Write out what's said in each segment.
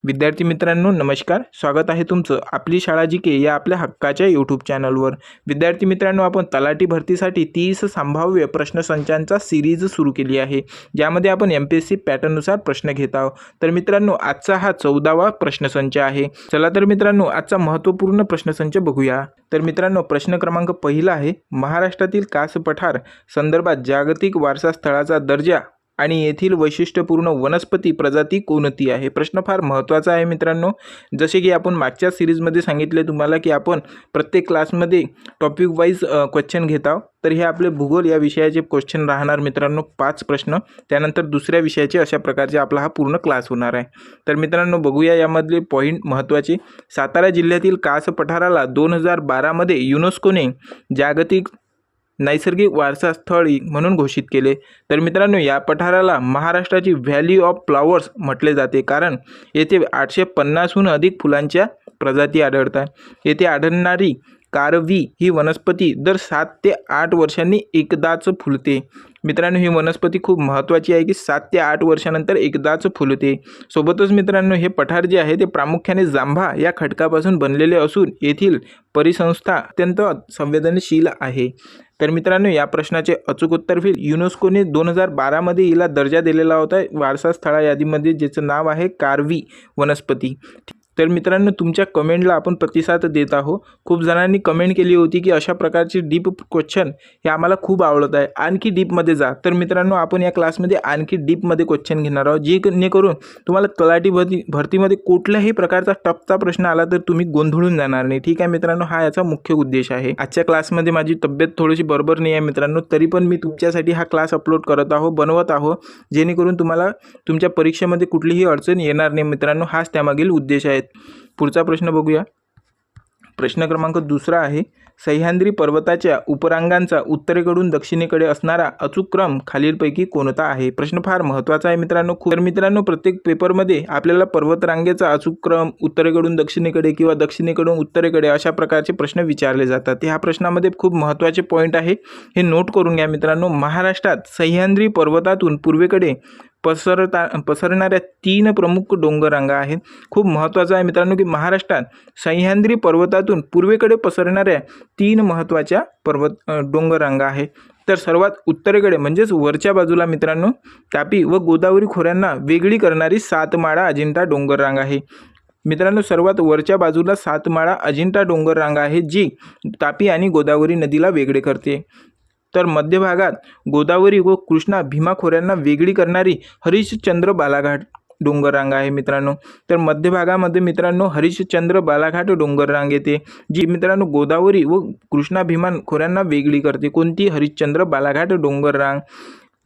विद्यार्थी मित्रांनो नमस्कार, स्वागत आहे तुमचं आपली शाळा जीके या आपल्या हक्काच्या यूट्यूब चॅनलवर। विद्यार्थी मित्रांनो आपण तलाठी भरतीसाठी 30 संभाव्य प्रश्नसंचांचा सिरीज सुरू केली आहे, ज्यामध्ये आपण एमपीएससी पॅटर्ननुसार प्रश्न घेत आहोत। तर मित्रांनो आजचा हा 14वा प्रश्नसंच आहे। चला तर मित्रांनो आजचा महत्त्वपूर्ण प्रश्नसंच बघूया। तर मित्रांनो प्रश्न क्रमांक पहिला आहे, महाराष्ट्रातील कास पठार संदर्भात जागतिक वारसा स्थळाचा दर्जा आणि येथील वैशिष्ट्यपूर्ण वनस्पती प्रजाती कोणती आहे। प्रश्न फार महत्त्वाचा आहे मित्रांनो। जसे की आपण मागच्या सिरीजमध्ये सांगितले तुम्हाला की आपण प्रत्येक क्लासमध्ये टॉपिक वाईज क्वेश्चन घेत आहोत। तर हे आपले भूगोल या विषयाचे क्वेश्चन राहणार मित्रांनो 5 प्रश्न, त्यानंतर दुसऱ्या विषयाचे अशा प्रकारचे आपला हा पूर्ण क्लास होणार आहे। तर मित्रांनो बघूया यामधले पॉईंट महत्त्वाचे। सातारा जिल्ह्यातील कास पठाराला 2012 मध्ये युनेस्कोने जागतिक नैसर्गिक वारसा स्थळी म्हणून घोषित केले। तर मित्रांनो या पठाराला महाराष्ट्राची व्हॅली ऑफ फ्लॉवर्स म्हटले जाते, कारण येथे 850हून अधिक फुलांच्या प्रजाती आढळतात। येथे आढळणारी कारवी ही वनस्पती दर 7 ते 8 वर्षांनी एकदाच फुलते। मित्रांनो ही वनस्पती खूप महत्त्वाची आहे की 7 ते 8 वर्षानंतर एकदाच फुलते। सोबतच मित्रांनो हे पठार जे आहे ते प्रामुख्याने जांभा या खडकापासून बनलेले असून येथील परिसंस्था अत्यंत संवेदनशील आहे। तर मित्रांनो या प्रश्नाचे अचूक उत्तर होईल युनेस्कोने 2012 मध्ये हिला दर्जा दिलेला होता वारसा स्थळा यादीमध्ये, ज्याचं नाव आहे कारवी वनस्पती। तर मित्रांनो तुमच्या कमेंटला आपण प्रतिसाद देत आहोत। खूप जणांनी कमेंट केली होती की अशा प्रकारचे डीप क्वेश्चन हे आम्हाला खूप आवडत आहे, आणखी डीपमध्ये जा। तर मित्रांनो आपण या क्लासमध्ये आणखी डीपमध्ये क्वेश्चन घेणार आहोत, जेणेकरून तुम्हाला तलाठी भरतीमध्ये कुठल्याही प्रकारचा टफचा प्रश्न आला तर तुम्ही गोंधळून जाणार नाही। ठीक आहे मित्रांनो, हा याचा मुख्य उद्देश आहे। आजच्या क्लासमध्ये माझी तब्येत थोडीशी बरोबर नाही आहे मित्रांनो, तरी पण मी तुमच्यासाठी हा क्लास अपलोड करत आहोत, बनवत आहोत, जेणेकरून तुम्हाला तुमच्या परीक्षेमध्ये कुठलीही अडचण येणार नाही मित्रांनो। हाच त्यामागील उद्देश आहे। पुढचा प्रश्न बघूया। प्रश्न क्रमांक दुसरा आहे, सह्याद्री पर्वताच्या उपरांगांचा उत्तरेकडून दक्षिणेकडे असणारा अचूक क्रम खालीलपैकी कोणता आहे। प्रश्न फार महत्त्वाचा आहे मित्रांनो। तर मित्रांनो प्रत्येक पेपरमध्ये आपल्याला पर्वतरांगेचा अचूक क्रम उत्तरेकडून दक्षिणेकडे किंवा दक्षिणेकडून उत्तरेकडे अशा प्रकारचे प्रश्न विचारले जातात। ह्या प्रश्नामध्ये खूप महत्त्वाचे पॉईंट आहे, हे नोट करून घ्या मित्रांनो। महाराष्ट्रात सह्याद्री पर्वतातून पूर्वेकडे पसरणाऱ्या 3 प्रमुख डोंगररांगा आहेत। खूप महत्त्वाचं आहे मित्रांनो की महाराष्ट्रात सह्याद्री पर्वतातून पूर्वेकडे पसरणाऱ्या 3 महत्त्वाच्या डोंगररांगा आहेत। तर सर्वात उत्तरेकडे म्हणजेच वरच्या बाजूला मित्रांनो तापी व गोदावरी खोऱ्यांना वेगळी करणारी सातमाळा अजिंठा डोंगररांग आहे। मित्रांनो सर्वात वरच्या बाजूला सातमाळा अजिंठा डोंगररांग आहे, जी तापी आणि गोदावरी नदीला वेगळे करते। तर मध्य भागात गोदावरी व कृष्णा भीमा खोऱ्यांना वेगळी करणारी हरिश्चंद्र बालाघाट डोंगररांग आहे मित्रांनो। तर मध्य भागामध्ये मित्रांनो हरिश्चंद्र बालाघाट डोंगररांग येते, जी मित्रांनो गोदावरी व कृष्णा भीमा खोऱ्यांना वेगळी करते। कोणती? हरिश्चंद्र बालाघाट डोंगररांग।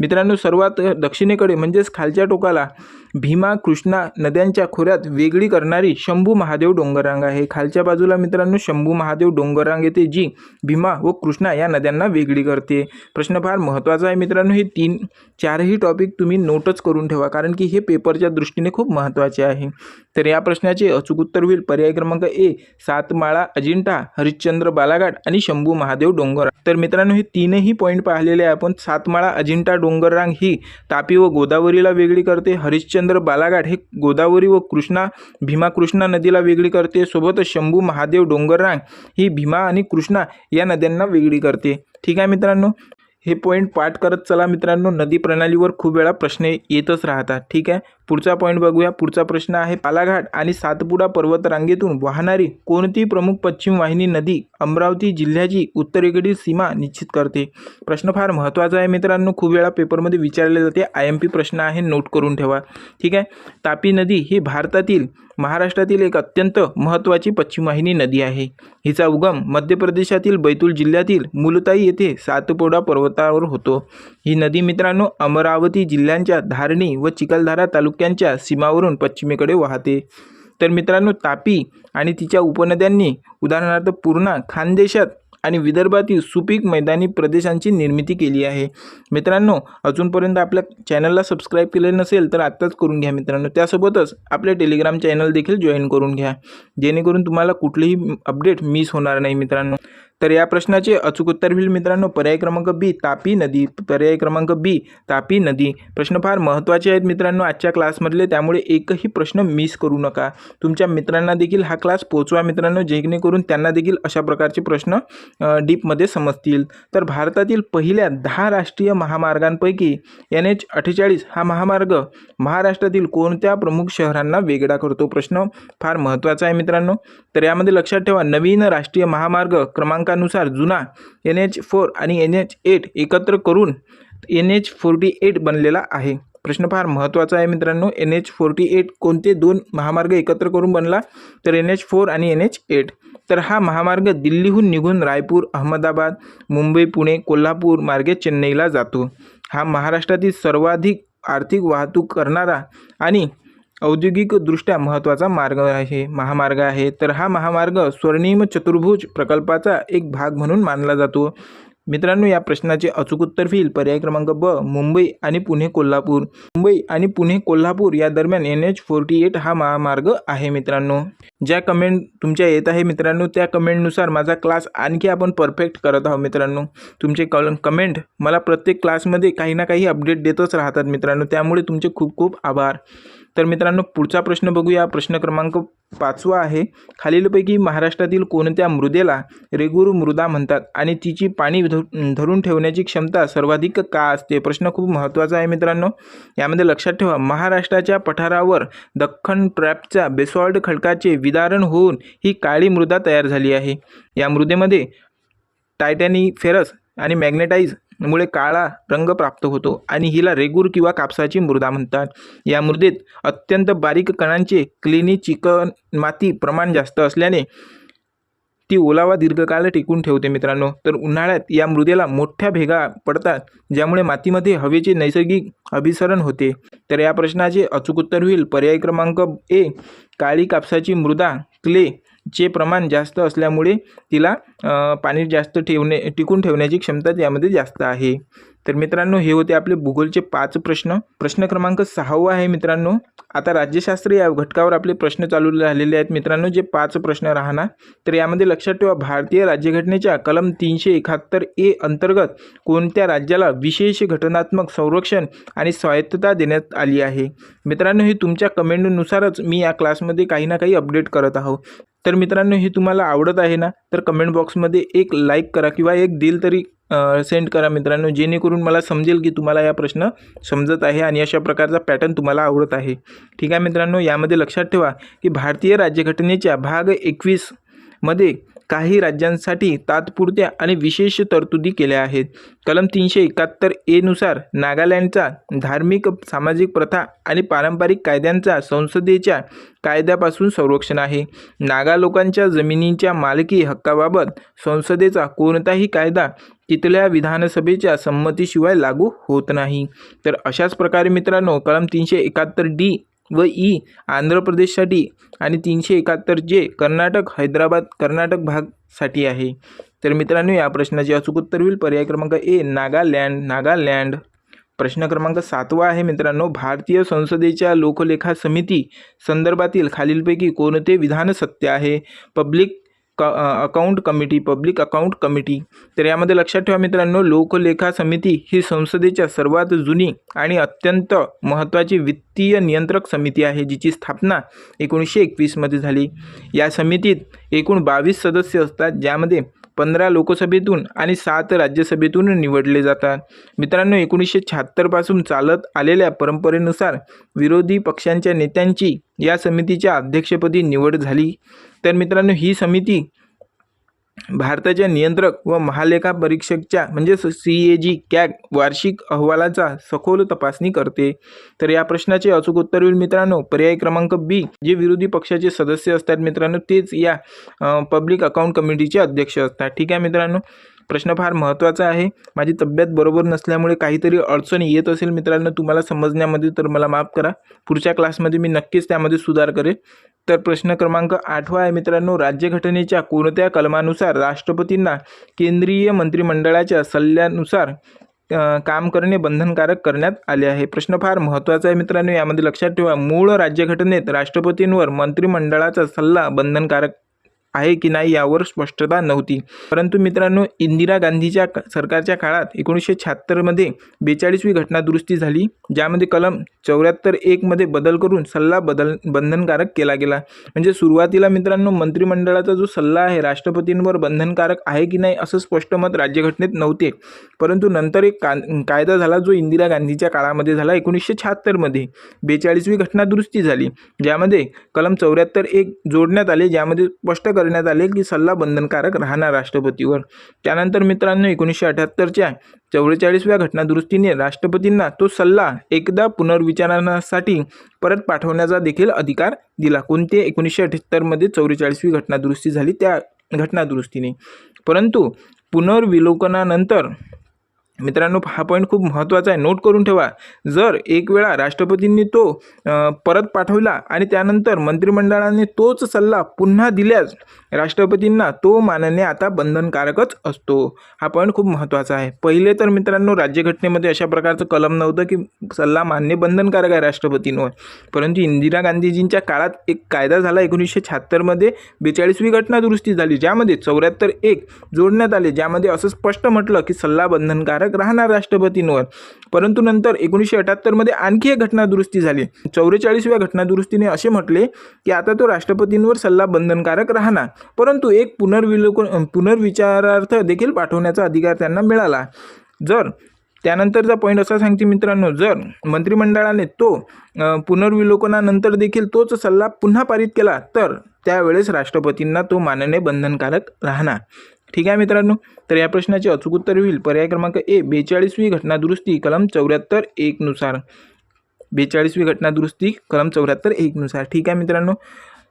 मित्रांनो सर्वात दक्षिणेकडे म्हणजेच खालच्या टोकाला भीमा कृष्णा नद्यांच्या खोऱ्यात वेगळी करणारी शंभू महादेव डोंगररांग आहे। खालच्या बाजूला मित्रांनो शंभू महादेव डोंगररांग येते, जी भीमा व कृष्णा या नद्यांना वेगळी करते। प्रश्न फार महत्त्वाचा आहे मित्रांनो। हे 4ही टॉपिक तुम्ही नोटच करून ठेवा, कारण की हे पेपरच्या दृष्टीने खूप महत्त्वाचे आहे। तर या प्रश्नाचे अचूक उत्तर होईल पर्याय क्रमांक ए, सातमाळा अजिंठा, हरिश्चंद्र बालाघाट आणि शंभू महादेव डोंगररांग। तर मित्रांनो हे 3ही पॉईंट पाहिलेले आहे आपण। सातमाळा अजिंठा डोंगररांग ही तापी व गोदावरीला वेगळी करते। हरिश्चंद्र बालाघाट हे गोदावरी व कृष्णा भीमा कृष्णा नदीला वेगळी करते। सोबतच शंभू महादेव डोंगररांग ही भीमा आणि कृष्णा या नद्यांना वेगळी करते। ठीक आहे मित्रांनो, हे पॉईंट पाठ करत चला मित्रांनो। नदी प्रणालीवर खूप वेळा प्रश्न येतच राहतात। ठीक आहे, पुढचा पॉईंट बघूया। पुढचा प्रश्न आहे, बालाघाट आणि सातपुडा पर्वतरांगेतून वाहणारी कोणती प्रमुख पश्चिम वाहिनी नदी अमरावती जिल्ह्याची उत्तरेकडील सीमा निश्चित करते। प्रश्न फार महत्त्वाचा आहे मित्रांनो, खूप वेळा पेपरमध्ये विचारले जाते, IMP प्रश्न आहे, नोट करून ठेवा। ठीक आहे, तापी नदी ही भारतातील महाराष्ट्रातील एक अत्यंत महत्त्वाची पश्चिम वाहिनी नदी आहे। हिचा उगम मध्य प्रदेशातील बैतूल जिल्ह्यातील मुलताई येथे सातपुडा पर्वतावर होतो। ही नदी मित्रांनो अमरावती जिल्ह्यांच्या धारणी व चिखलदरा तालुक्यांच्या सीमावरून पश्चिमेकडे वाहते। तर मित्रांनो तापी आणि तिच्या उपनद्यांनी उदाहरणार्थ पूर्णा, खानदेशात आणि विदर्भातील सुपीक मैदानी प्रदेशांची निर्मिती केली आहे। मित्रांनो अजूनपर्यंत आपल्या चॅनलला सबस्क्राईब केले नसेल तर आत्ताच करून घ्या मित्रांनो। त्यासोबतच आपले टेलिग्राम चॅनल देखील जॉईन करून घ्या, जेणेकरून तुम्हाला कुठलीही अपडेट मिस होणार नाही मित्रांनो। तर या प्रश्नाचे अचूक उत्तर होईल मित्रांनो पर्याय क्रमांक बी तापी नदी. पर्याय क्रमांक बी तापी नदी. प्रश्न फार महत्त्वाचे आहेत मित्रांनो आजच्या क्लासमधले, त्यामुळे एकही प्रश्न मिस करू नका. तुमच्या मित्रांना देखील हा क्लास पोहोचवा मित्रांनो, जेणेकरून त्यांना देखील अशा प्रकारचे प्रश्न डीपमध्ये समजतील. तर भारतातील पहिल्या 10 राष्ट्रीय महामार्गांपैकी NH48 हा महामार्ग महाराष्ट्रातील कोणत्या प्रमुख शहरांना वेगळा करतो? प्रश्न फार महत्त्वाचा आहे मित्रांनो. तर यामध्ये लक्षात ठेवा, नवीन राष्ट्रीय महामार्ग क्रमांकानुसार जुना NH4 आणि NH8 एकत्र करून NH48 बनलेला आहे. प्रश्न फार महत्त्वाचा आहे मित्रांनो. NH48 कोणते 2 महामार्ग एकत्र करून बनला? तर NH4 आणि NH8. तर हा महामार्ग दिल्लीहून निघून रायपूर, अहमदाबाद, मुंबई, पुणे, कोल्हापूर मार्गे चेन्नईला जातो. हा महाराष्ट्रातील सर्वाधिक आर्थिक वाहतूक करणारा आणि औद्योगिकदृष्ट्या महत्त्वाचा महामार्ग आहे. तर हा महामार्ग स्वर्णिम चतुर्भुज प्रकल्पाचा एक भाग म्हणून मानला जातो. मित्रांनो या प्रश्नाचे अचूक उत्तर होईल पर्याय क्रमांक ब मुंबई आणि पुणे कोल्हापूर. मुंबई आणि पुणे कोल्हापूर या दरम्यान NH48 हा महामार्ग आहे मित्रांनो. ज्या कमेंट तुमच्या येत आहे मित्रांनो, त्या कमेंटनुसार माझा क्लास आणखी आपण परफेक्ट करत आहोत मित्रांनो. तुमचे कमेंट मला प्रत्येक क्लासमध्ये काही ना काही अपडेट देतच राहतात मित्रांनो, त्यामुळे तुमचे खूप खूप आभार. तर मित्रांनो पुढचा प्रश्न बघूया. प्रश्न क्रमांक 5 आहे. खालीलपैकी महाराष्ट्रातील कोणत्या मृदेला रेगूर मृदा म्हणतात आणि तिची पाणी धरून ठेवण्याची क्षमता सर्वाधिक का असते? प्रश्न खूप महत्त्वाचा आहे मित्रांनो. यामध्ये लक्षात ठेवा, महाराष्ट्राच्या पठारावर दख्खन ट्रॅपच्या बेसॉल्ट खडकाचे विदारण होऊन ही काळी मृदा तयार झाली आहे. या मृदेमध्ये टायटॅनिफेरस आणि मॅग्नेटाइज मुळे काळा रंग प्राप्त होतो आणि हिला रेगूर किंवा कापसाची मृदा म्हणतात. या मृदेत अत्यंत बारीक कणांचे क्लेनी चिकन माती प्रमाण जास्त असल्याने ती ओलावा दीर्घकाळ टिकून ठेवते मित्रांनो. तर उन्हाळ्यात या मृदेला मोठ्या भेगा पडतात, ज्यामुळे मातीमध्ये हवेचे नैसर्गिक अभिसरण होते. तर या प्रश्नाचे अचूक उत्तर होईल पर्याय क्रमांक ए काळी कापसाची मृदा. क्ले चे प्रमाण जास्त असल्यामुळे तिला पाणी जास्त टिकून ठेवण्याची क्षमता यामध्ये जास्त आहे. तर मित्रांनो हे होते आपले भूगोलचे 5 प्रश्न. प्रश्न क्रमांक 6 आहे मित्रांनो. आता राज्यशास्त्र या घटकावर आपले प्रश्न चालू झालेले आहेत मित्रांनो, जे 5 प्रश्न राहणार. तर यामध्ये लक्षात ठेवा, भारतीय राज्यघटनेच्या कलम 371A अंतर्गत कोणत्या राज्याला विशेष घटनात्मक संरक्षण आणि स्वायत्तता देण्यात आली आहे? मित्रांनो हे तुमच्या कमेंटनुसारच मी या क्लासमध्ये काही ना काही अपडेट करत आहोत. तर मित्रांनो हे तुम्हाला आवडत आहे ना, तर कमेंट बॉक्समध्ये एक लाईक करा किंवा एक दिल तरी सेंड करा मित्रांनो, जेणेकरून मला समजेल की तुम्हाला या प्रश्न समजत आहे आणि अशा प्रकारचा पॅटर्न तुम्हाला आवडत आहे. ठीक आहे मित्रांनो. यामध्ये लक्षात ठेवा की भारतीय राज्यघटनेच्या भाग 21 मध्ये काही राज्यांसाठी तात्पुरत्या आणि विशेष तरतुदी केल्या आहेत. कलम 371A नुसार नागालँडचा धार्मिक, सामाजिक प्रथा आणि पारंपरिक कायद्यांचा संसदेच्या कायद्यापासून संरक्षण आहे. नागा लोकांच्या जमिनींच्या मालकी हक्काबाबत संसदेचा कोणताही कायदा तिथल्या विधानसभेच्या संमतीशिवाय लागू होत नाही. तर अशाच प्रकारे मित्रांनो कलम 371D व ई आंध्र प्रदेशसाठी आणि 371J कर्नाटक भागसाठी आहे. तर मित्रांनो या प्रश्नाचे अचूक उत्तर होईल पर्याय क्रमांक ए नागालँड. प्रश्न क्रमांक 7 आहे मित्रांनो. भारतीय संसदेच्या लोकलेखा समिती संदर्भातील खालीलपैकी कोणते विधान सत्य आहे? Public account committee. तर यामध्ये लक्षात ठेवा मित्रांनो, लोकलेखा समिती ही संसदेच्या सर्वात जुनी आणि अत्यंत महत्त्वाची वित्तीय नियंत्रक समिती आहे, जिची स्थापना 1921 मध्ये झाली. या समितीत एकूण 22 सदस्य असतात, ज्यामध्ये 15 लोकसभेतून आणि 7 राज्यसभेतून निवडले जातात. मित्रांनो 1976 पासून चालत आलेल्या परंपरेनुसार विरोधी पक्षांच्या नेत्यांची या समितीच्या अध्यक्षपदी निवड झाली. तर मित्रांनो ही समिती भारताच्या नियंत्रक व महालेखा परीक्षकच्या म्हणजे CAG वार्षिक अहवालाचा सखोल तपासणी करते. तर या प्रश्नाचे अचूक उत्तर होईल मित्रांनो पर्याय क्रमांक बी. जे विरोधी पक्षाचे सदस्य असतात मित्रांनो तेच या पब्लिक अकाउंट कमिटीचे अध्यक्ष असतात. ठीक आहे मित्रांनो. प्रश्न फार महत्त्वाचा आहे. माझी तब्येत बरोबर नसल्यामुळे काहीतरी अडचण येत असेल मित्रांनो तुम्हाला समजण्यामध्ये, तर मला माफ करा. पुढच्या क्लासमध्ये मी नक्कीच त्यामध्ये सुधार करेन. तर प्रश्न क्रमांक 8 आहे मित्रांनो. राज्यघटनेच्या कोणत्या कलमानुसार राष्ट्रपतींना केंद्रीय मंत्रिमंडळाच्या सल्ल्यानुसार काम करणे बंधनकारक करण्यात आले आहे? प्रश्न फार महत्त्वाचा आहे मित्रांनो. यामध्ये लक्षात ठेवा, मूळ राज्यघटनेत राष्ट्रपतींवर मंत्रिमंडळाचा सल्ला बंधनकारक आहे की नाही यावर स्पष्टता नव्हती. परंतु मित्रांनो, इंदिरा गांधीच्या सरकारच्या काळात 1976मध्ये 42वी घटनादुरुस्ती झाली, ज्यामध्ये कलम 74(1) मध्ये बदल करून सल्ला बंधनकारक केला गेला. म्हणजे सुरुवातीला मित्रांनो, मंत्रिमंडळाचा जो सल्ला आहे राष्ट्रपतींवर बंधनकारक आहे की नाही असं स्पष्ट मत राज्यघटनेत नव्हते. परंतु नंतर एक कायदा झाला जो इंदिरा गांधीच्या काळामध्ये झाला. 1976मध्ये 42वी घटनादुरुस्ती झाली, ज्यामध्ये कलम 74(1) जोडण्यात आले, ज्यामध्ये स्पष्ट करण्यात आले की सल्ला बंधनकारक राहणार राष्ट्रपतीवर. त्यानंतर मित्रांनो, 1978च्या 44व्या घटनादुरुस्तीने राष्ट्रपतींना तो सल्ला एकदा पुनर्विचारणासाठी परत पाठवण्याचा देखील अधिकार दिला. कोणते? 1978मध्ये 44वी घटनादुरुस्ती झाली त्या घटनादुरुस्तीने. परंतु पुनर्विलोकनानंतर मित्रांनो, हा पॉईंट खूप महत्त्वाचा आहे, नोट करून ठेवा. जर एक वेळा राष्ट्रपतींनी तो परत पाठवला आणि त्यानंतर मंत्रिमंडळाने तोच सल्ला पुन्हा दिल्यास राष्ट्रपतींना तो मानणे आता बंधनकारकच असतो. हा पॉईंट खूप महत्त्वाचा आहे. पहिले तर मित्रांनो, राज्यघटनेमध्ये अशा प्रकारचं कलम नव्हतं की सल्ला मानणे बंधनकारक आहे राष्ट्रपतींवर. परंतु इंदिरा गांधीजींच्या काळात एक कायदा झाला 1976मध्ये 42वी घटनादुरुस्ती झाली, ज्यामध्ये 74(1) जोडण्यात आले, ज्यामध्ये असं स्पष्ट म्हटलं की सल्ला बंधनकारक राहणार राष्ट्रपतींवर. परंतु नंतर 1978मध्ये आणखी एक घटनादुरुस्ती झाली. 44व्या घटनादुरुस्तीने असे म्हटले की आता तो राष्ट्रपतींवर सल्ला बंधनकारक राहणार, परंतु एक पुनर्विचारार्थ देखील पाठवण्याचा अधिकार त्यांना मिळाला. जर त्यानंतरचा पॉईंट असा सांगते मित्रांनो, जर मंत्रिमंडळाने तो पुनर्विलोकनानंतर देखील तोच सल्ला पुन्हा पारित केला तर त्यावेळेस राष्ट्रपतींना तो मानणे बंधनकारक राहणार. ठीक आहे मित्रांनो, तर या प्रश्नाचे अचूक उत्तर होईल पर्याय क्रमांक ए, 42वी घटनादुरुस्ती कलम 74(1) नुसार. 42वी घटनादुरुस्ती कलम 74(1) नुसार. ठीक आहे मित्रांनो.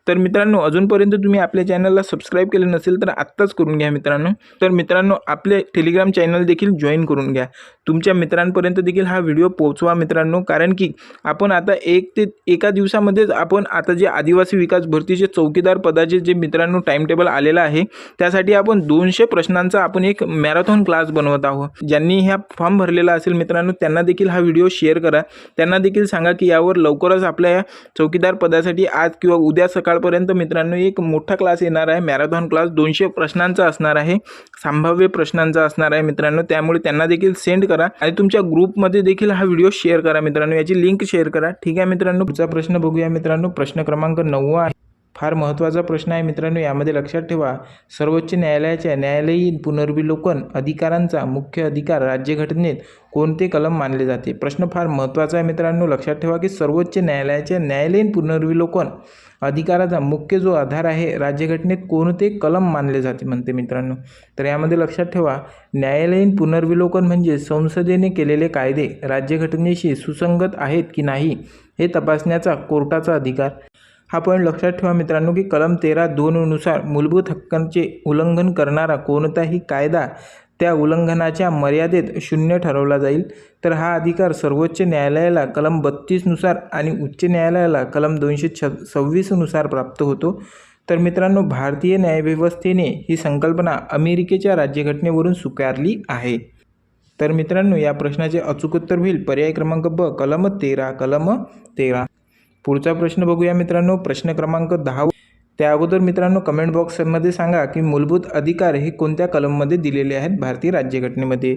तर मित्रांनो, अजूनपर्यंत तुम्ही आपल्या चॅनलला सबस्क्राईब केले नसेल तर आत्ताच करून घ्या मित्रांनो. तर मित्रांनो, आपले टेलिग्राम चॅनल देखील जॉईन करून घ्या. तुमच्या मित्रांपर्यंत देखील हा व्हिडिओ पोहोचवा मित्रांनो, कारण की आपण आता एका दिवसामध्येच आपण आता जे आदिवासी विकास भरतीचे चौकीदार पदाचे जे मित्रांनो टाइम टेबल आलेला आहे, त्यासाठी आपण 200 प्रश्नांचा आपण एक मॅरेथॉन क्लास बनवत आहोत. ज्यांनी ह्या फॉर्म भरलेला असेल मित्रांनो, त्यांना देखील हा व्हिडिओ शेअर करा. त्यांना देखील सांगा की यावर लवकरच आपल्या या चौकीदार पदासाठी आज किंवा उद्या सकाळपर्यंत मित्रांनो एक मोठा क्लास येणार आहे. मॅरेथॉन क्लास 200 प्रश्नांचा असणार आहे, संभाव्य प्रश्नांचा असणार आहे मित्रांनो. त्यामुळे त्यांना देखील सेंड करा आणि तुमच्या ग्रुपमध्ये देखील हा व्हिडिओ शेअर करा मित्रांनो, याची लिंक शेअर करा. ठीक आहे मित्रांनो, पुढचा प्रश्न बघूया मित्रांनो. प्रश्न क्रमांक 9 आहे. फार महत्त्वाचा प्रश्न आहे मित्रांनो. यामध्ये लक्षात ठेवा, सर्वोच्च न्यायालयाच्या न्यायालयीन पुनर्विलोकन अधिकारांचा मुख्य अधिकार राज्यघटनेत कोणते कलम मानले जाते? प्रश्न फार महत्त्वाचा आहे मित्रांनो. लक्षात ठेवा की सर्वोच्च न्यायालयाच्या न्यायालयीन पुनर्विलोकन अधिकाराचा मुख्य जो आधार आहे राज्यघटनेत कोणते कलम मानले जाते म्हणते मित्रांनो. तर यामध्ये लक्षात ठेवा, न्यायालयीन पुनर्विलोकन म्हणजे संसदेने केलेले कायदे राज्यघटनेशी सुसंगत आहेत की नाही हे तपासण्याचा कोर्टाचा अधिकार. हा पॉईंट लक्षात ठेवा मित्रांनो की कलम 13(2) नुसार मूलभूत हक्कांचे उल्लंघन करणारा कोणताही कायदा त्या उल्लंघनाच्या मर्यादेत शून्य ठरवला जाईल. तर हा अधिकार सर्वोच्च न्यायालयाला कलम 32 नुसार आणि उच्च न्यायालयाला कलम 226 नुसार प्राप्त होतो. तर मित्रांनो, भारतीय न्यायव्यवस्थेने ही संकल्पना अमेरिकेच्या राज्यघटनेवरून स्वीकारली आहे. तर मित्रांनो, या प्रश्नाचे अचूक उत्तर होईल पर्याय क्रमांक ब, कलम 13. कलम 13. पुढचा प्रश्न बघूया मित्रांनो. प्रश्न क्रमांक 10. त्या अगोदर मित्रांनो कमेंट बॉक्समध्ये सांगा की मूलभूत अधिकार हे कोणत्या कलममध्ये दिलेले आहेत भारतीय राज्यघटनेमध्ये.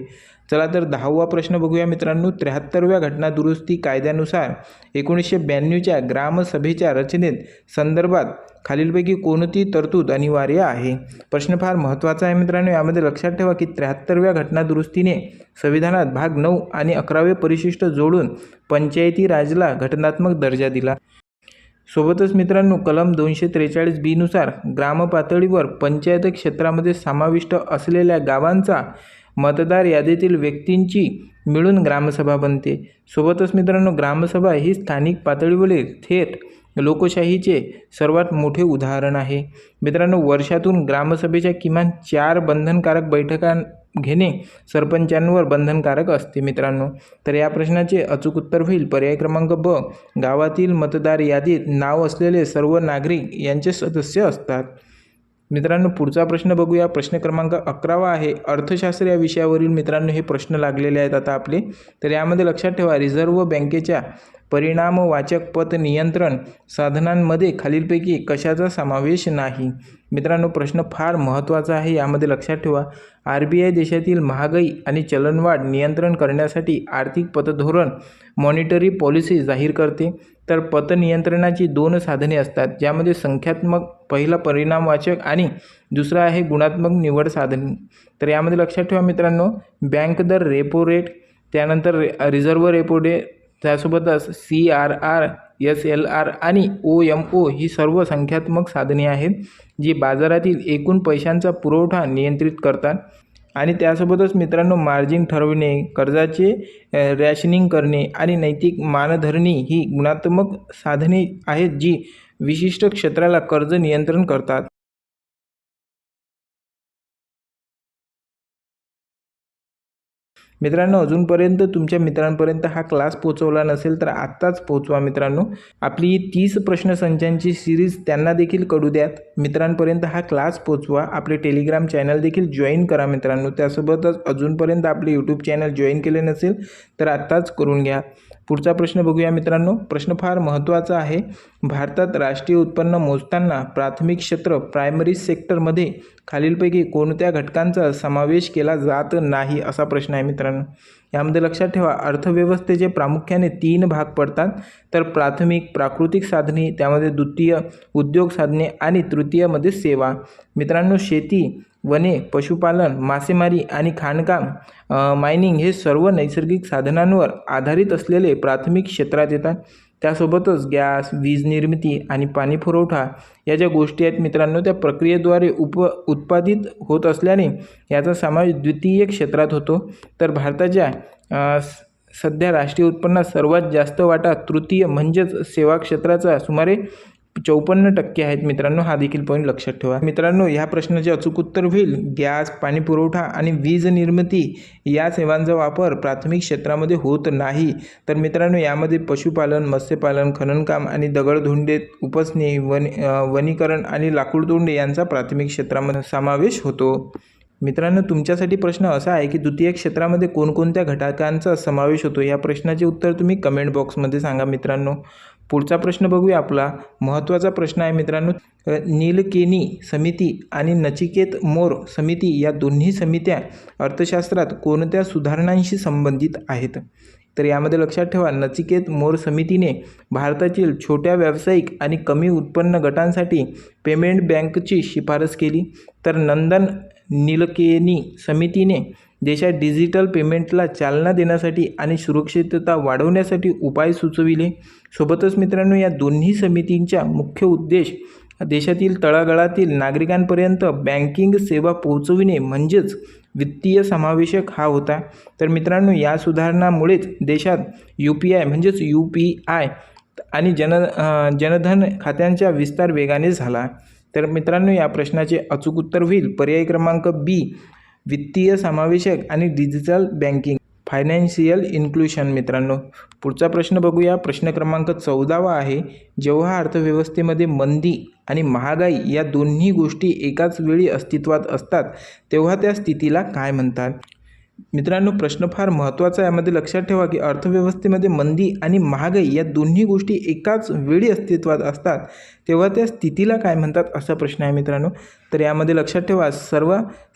चला तर 10वा प्रश्न बघूया मित्रांनो. 73व्या घटनादुरुस्ती कायद्यानुसार 1992च्या ग्रामसभेच्या रचनेत संदर्भात खालीलपैकी कोणती तरतूद अनिवार्य आहे? प्रश्न फार महत्त्वाचा आहे मित्रांनो. यामध्ये लक्षात ठेवा की 73व्या घटनादुरुस्तीने संविधानात भाग 9 आणि 11वे परिशिष्ट जोडून पंचायती राजला घटनात्मक दर्जा दिला. सोबतच मित्रांनो, कलम 243(b) नुसार ग्रामपातळीवर पंचायत क्षेत्रामध्ये समाविष्ट असलेल्या गावांचा मतदार यादीतील व्यक्तींची मिळून ग्रामसभा बनते. सोबतच मित्रांनो, ग्रामसभा ही स्थानिक पातळीवरील थेट लोकशाहीचे सर्वात मोठे उदाहरण आहे. मित्रांनो, वर्षातून ग्रामसभेच्या किमान 4 बंधनकारक बैठका घेणे सरपंचांवर बंधनकारक असते मित्रांनो. तर या प्रश्नाचे अचूक उत्तर होईल पर्याय क्रमांक ब, गावातील मतदार यादीत नाव असलेले सर्व नागरिक यांचे सदस्य असतात. मित्रांनो, पुढचा प्रश्न बघूया. प्रश्न क्रमांक 11 आहे. अर्थशास्त्र या विषयावरील मित्रांनो हे प्रश्न लागलेले आहेत आता आपले. तर यामध्ये लक्षात ठेवा, रिझर्व्ह बँकेच्या परिणामवाचक पत नियंत्रण साधनांमध्ये खालीलपैकी कशाचा समावेश नाही? मित्रांनो, प्रश्न फार महत्त्वाचा आहे, यामध्ये लक्षात ठेवा. RBI देशातील महागाई आणि चलनवाढ नियंत्रण करण्यासाठी आर्थिक पतधोरण मॉनिटरी पॉलिसी जाहीर करते. तर पत नियंत्रणाची 2 साधने असतात, ज्यामध्ये संख्यात्मक पहिला परिणामवाचक आणि दुसरा आहे गुणात्मक निवड साधने. तर यामध्ये लक्षात ठेवा मित्रांनो, बँक दर रेपो रेट, त्यानंतर रिझर्व्ह रेपो रेट, त्यासोबतच CRR, SLR आणि OMO ही सर्व संख्यात्मक साधने आहेत, जी बाजारातील एकूण पैशांचा पुरवठा नियंत्रित करतात. आणि त्यासोबतच मित्रांनो, मार्जिन ठरवणे, कर्जाचे रॅशनिंग करणे आणि नैतिक मानधरणी ही गुणात्मक साधने आहेत, जी विशिष्ट क्षेत्राला कर्ज नियंत्रण करतात. मित्रांनो, अजूनपर्यंत तुमच्या मित्रांपर्यंत हा क्लास पोहोचवला नसेल तर आत्ताच पोहोचवा मित्रांनो. आपली 30 प्रश्नसंचांची सिरीज त्यांना देखील कळू द्यात. मित्रांपर्यंत हा क्लास पोहोचवा. आपले टेलिग्राम चॅनल देखील जॉईन करा मित्रांनो. त्यासोबतच अजूनपर्यंत आपले यूट्यूब चॅनल जॉईन केले नसेल तर आत्ताच करून घ्या. पुढचा प्रश्न बघूया मित्रांनो. प्रश्न फार महत्त्वाचा आहे. भारतात राष्ट्रीय उत्पन्न मोजताना प्राथमिक क्षेत्र प्रायमरी सेक्टरमध्ये खालीलपैकी कोणत्या घटकांचा समावेश केला जात नाही, असा प्रश्न आहे मित्रांनो. यामध्ये लक्षात ठेवा, अर्थव्यवस्थेचे प्रामुख्याने 3 भाग पडतात. तर प्राथमिक प्राकृतिक साधने, त्यामध्ये द्वितीय उद्योग साधने आणि तृतीयमध्ये सेवा. मित्रांनो, शेती, वने, पशुपालन, मासेमारी आणि खाणकाम मायनिंग हे सर्व नैसर्गिक साधनांवर आधारित असलेले प्राथमिक क्षेत्रात येतात. त्यासोबतच गॅस, वीज निर्मिती आणि पाणी पुरवठा या ज्या गोष्टी आहेत मित्रांनो, त्या प्रक्रियेद्वारे उत्पादित होत असल्याने याचा समावेश द्वितीय क्षेत्रात होतो. तर भारताच्या सध्या राष्ट्रीय उत्पन्नात सर्वात जास्त वाटा तृतीय म्हणजेच सेवा क्षेत्राचा सुमारे 54% आहेत मित्रांनो. हा देखील पॉईंट लक्षात ठेवा. मित्रांनो, ह्या प्रश्नाचे अचूक उत्तर होईल गॅस, पाणी पुरवठा आणि वीज निर्मिती या सेवांचा वापर प्राथमिक क्षेत्रामध्ये होत नाही. तर मित्रांनो, यामध्ये पशुपालन, मत्स्यपालन, खननकाम आणि दगडधोंडे उपसणे, वनीकरण आणि लाकूड तोडणे यांचा प्राथमिक क्षेत्रामध्ये समावेश होतो. मित्रांनो, तुमच्यासाठी प्रश्न असा आहे की द्वितीय क्षेत्रामध्ये कोणकोणत्या घटकांचा समावेश होतो? या प्रश्नाचे उत्तर तुम्ही कमेंट बॉक्समध्ये सांगा मित्रांनो. पुढचा प्रश्न बघूया. आपला महत्त्वाचा प्रश्न आहे मित्रांनो. नीलकेनी समिती आणि नचिकेत मोर समिती या दोन्ही समित्या अर्थशास्त्रात कोणत्या सुधारणांशी संबंधित आहेत? तर यामध्ये लक्षात ठेवा, नचिकेत मोर समितीने भारतातील छोट्या व्यावसायिक आणि कमी उत्पन्न गटांसाठी पेमेंट बँकची शिफारस केली. तर नंदन नीलकेनी समितीने देशात डिजिटल पेमेंटला चालना देण्यासाठी आणि सुरक्षितता वाढवण्यासाठी उपाय सुचविले. सोबतच मित्रांनो, या दोन्ही समितींचा मुख्य उद्देश देशातील तळागाळातील नागरिकांपर्यंत बँकिंग सेवा पोहोचविणे म्हणजेच वित्तीय समावेशक हा होता. तर मित्रांनो, या सुधारणामुळेच देशात UPI म्हणजेच UPI आणि जनधन खात्यांचा विस्तार वेगाने झाला. तर मित्रांनो, या प्रश्नाचे अचूक उत्तर होईल पर्याय क्रमांक B, वित्तीय समावेशक आणि डिजिटल बँकिंग, फायनान्शियल इन्क्लुशन. मित्रांनो, पुढचा प्रश्न बघूया. प्रश्न क्रमांक 14 आहे. जेव्हा अर्थव्यवस्थेमध्ये मंदी आणि महागाई या दोन्ही गोष्टी एकाच वेळी अस्तित्वात असतात तेव्हा त्या स्थितीला काय म्हणतात? मित्रांनो, प्रश्न फार महत्त्वाचा आहे. यामध्ये लक्षात ठेवा की अर्थव्यवस्थेमध्ये मंदी आणि महागाई या दोन्ही गोष्टी एकाच वेळी अस्तित्वात असतात तेव्हा त्या स्थितीला काय म्हणतात, असा प्रश्न आहे मित्रांनो. तर यामध्ये लक्षात ठेवा,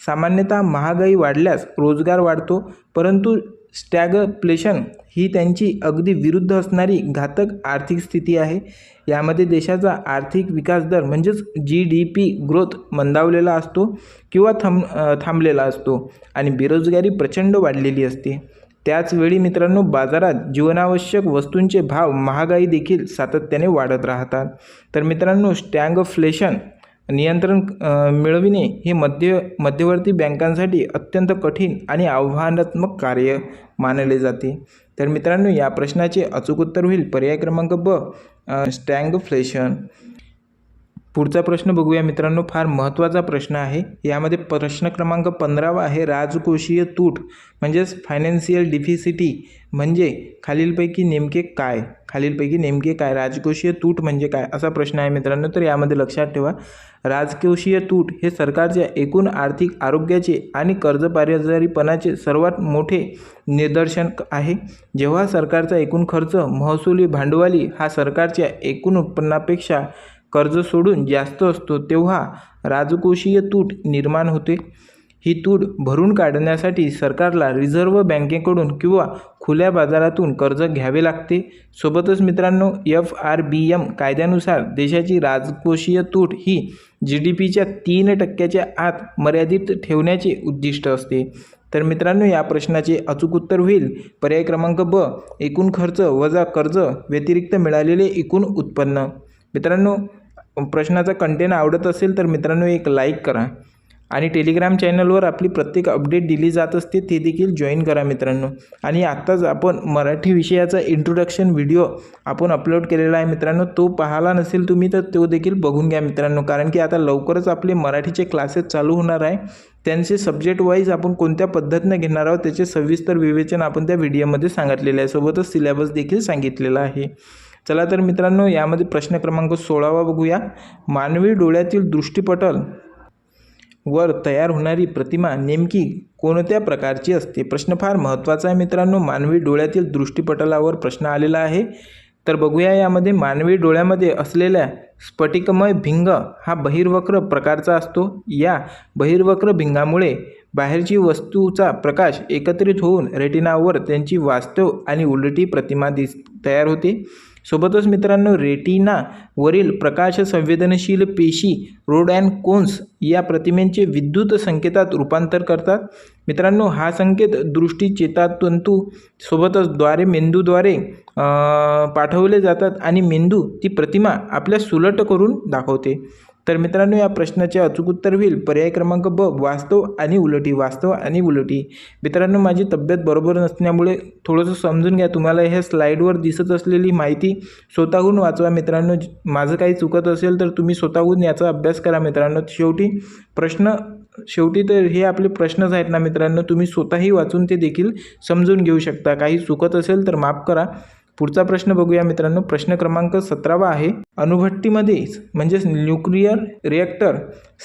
सामान्यतः महागाई वाढल्यास रोजगार वाढतो, परंतु स्टॅगफ्लेशन ही त्यांची अगदी विरुद्ध असणारी घातक आर्थिक स्थिती आहे. यामध्ये देशाचा आर्थिक विकास दर म्हणजेच GDP ग्रोथ मंदावलेला असतो किंवा थांबलेला असतो आणि बेरोजगारी प्रचंड वाढलेली असते. त्याचवेळी मित्रांनो, बाजारात जीवनावश्यक वस्तूंचे भाव, महागाई देखील सातत्याने वाढत राहतात. तर मित्रांनो, स्टॅगफ्लेशन नियंत्रण मिळविणे हे मध्यवर्ती बँकांसाठी अत्यंत कठीण आणि आव्हानात्मक कार्य मानले जाते. तर मित्रांनो, या प्रश्नाचे अचूक उत्तर होईल पर्याय क्रमांक B, स्टॅगफ्लेशन. पुढचा प्रश्न बघूया मित्रांनो, फार महत्त्वाचा प्रश्न आहे. यामध्ये प्रश्न क्रमांक 15 आहे. राजकोषीय तूट म्हणजेच फायनान्शियल डिफिसिटी म्हणजे खालीलपैकी नेमके काय? खालीलपैकी नेमके काय? राजकोषीय तूट म्हणजे काय असा प्रश्न आहे मित्रांनो. तर यामध्ये लक्षात ठेवा, राजकोषीय तूट हे सरकारच्या एकूण आर्थिक आरोग्याचे आणि कर्जबाजारीपणाचे सर्वात मोठे निदर्शन आहे. जेव्हा सरकारचा एकूण खर्च महसुली भांडवली हा सरकारच्या एकूण उत्पन्नापेक्षा कर्ज सोडून जास्त असतो, तेव्हा राजकोषीय तूट निर्माण होते. ही तूट भरून काढण्यासाठी सरकारला रिझर्व्ह बँकेकडून किंवा खुल्या बाजारातून कर्ज घ्यावे लागते. सोबतच मित्रांनो, FRBM कायद्यानुसार देशाची राजकोषीय तूट ही GDPच्या 3% आत मर्यादित ठेवण्याचे उद्दिष्ट असते. तर मित्रांनो, या प्रश्नाचे अचूक उत्तर होईल पर्याय क्रमांक ब, एकूण खर्च वजा कर्ज व्यतिरिक्त मिळालेले एकूण उत्पन्न. मित्रांनो, प्रश्नाचा कंटेंट आवडत असेल तर मित्रांनो एक लाईक करा आणि टेलिग्राम चॅनलवर आपली प्रत्येक अपडेट दिली जात असते, ते देखील जॉईन करा मित्रांनो. आणि आत्ताच आपण मराठी विषयाचा इंट्रोडक्शन व्हिडिओ आपण अपलोड केलेला आहे मित्रांनो, तो पाहिला नसेल तुम्ही तर तो देखील बघून घ्या मित्रांनो. कारण की आता लवकरच आपले मराठीचे क्लासेस चालू होणार आहे. त्यांचे सब्जेक्ट वाईज आपण कोणत्या पद्धतीने घेणार आहोत त्याचे सविस्तर विवेचन आपण त्या व्हिडिओमध्ये सांगितलेले आहे. सोबतच सिलेबस देखील सांगितलेला आहे. चला तर मित्रांनो, यामध्ये प्रश्न क्रमांक 16 बघूया. मानवी डोळ्यातील दृष्टिपटल वर तयार होणारी प्रतिमा नेमकी कोणत्या प्रकारची असते? प्रश्न फार महत्त्वाचा आहे मित्रांनो. मानवी डोळ्यातील दृष्टिपटलावर प्रश्न आलेला आहे. तर बघूया, यामध्ये मानवी डोळ्यामध्ये असलेल्या स्फटिकमय भिंग हा बहिर्वक्र प्रकारचा असतो. या बहिर्वक्र भिंगामुळे बाहेरची वस्तूचा प्रकाश एकत्रित होऊन रेटिनावर त्यांची वास्तव आणि उलटी प्रतिमा तयार होते. सोबतच मित्रांनो, रेटिनावरील प्रकाश संवेदनशील पेशी रोड अँड कोन्स या प्रतिमेंचे विद्युत संकेतात रूपांतर करतात. मित्रांनो, हा संकेत दृष्टी चेतातंतू सोबतच मेंदूद्वारे पाठवले जातात आणि मेंदू ती प्रतिमा आपल्या सुलट करून दाखवते. तर मित्रांनो, या प्रश्नाचे अचूक उत्तर होईल पर्याय क्रमांक ब, वास्तव आणि उलटी. वास्तव आणि उलटी. मित्रांनो, माझी तब्येत बरोबर नसल्यामुळे थोडंसं समजून घ्या. तुम्हाला ह्या स्लाईडवर दिसत असलेली माहिती स्वतःहून वाचवा मित्रांनो. माझं काही चुकत असेल तर तुम्ही स्वतःहून याचा अभ्यास करा मित्रांनो. शेवटी तर हे आपले प्रश्नच आहेत ना मित्रांनो, तुम्ही स्वतःही वाचून ते देखील समजून घेऊ शकता. काही चुकत असेल तर माफ करा. पुढचा प्रश्न बघूया मित्रांनो. प्रश्न क्रमांक 17 आहे. अणुभट्टीमध्ये म्हणजेच न्यूक्लिअर रिॲक्टर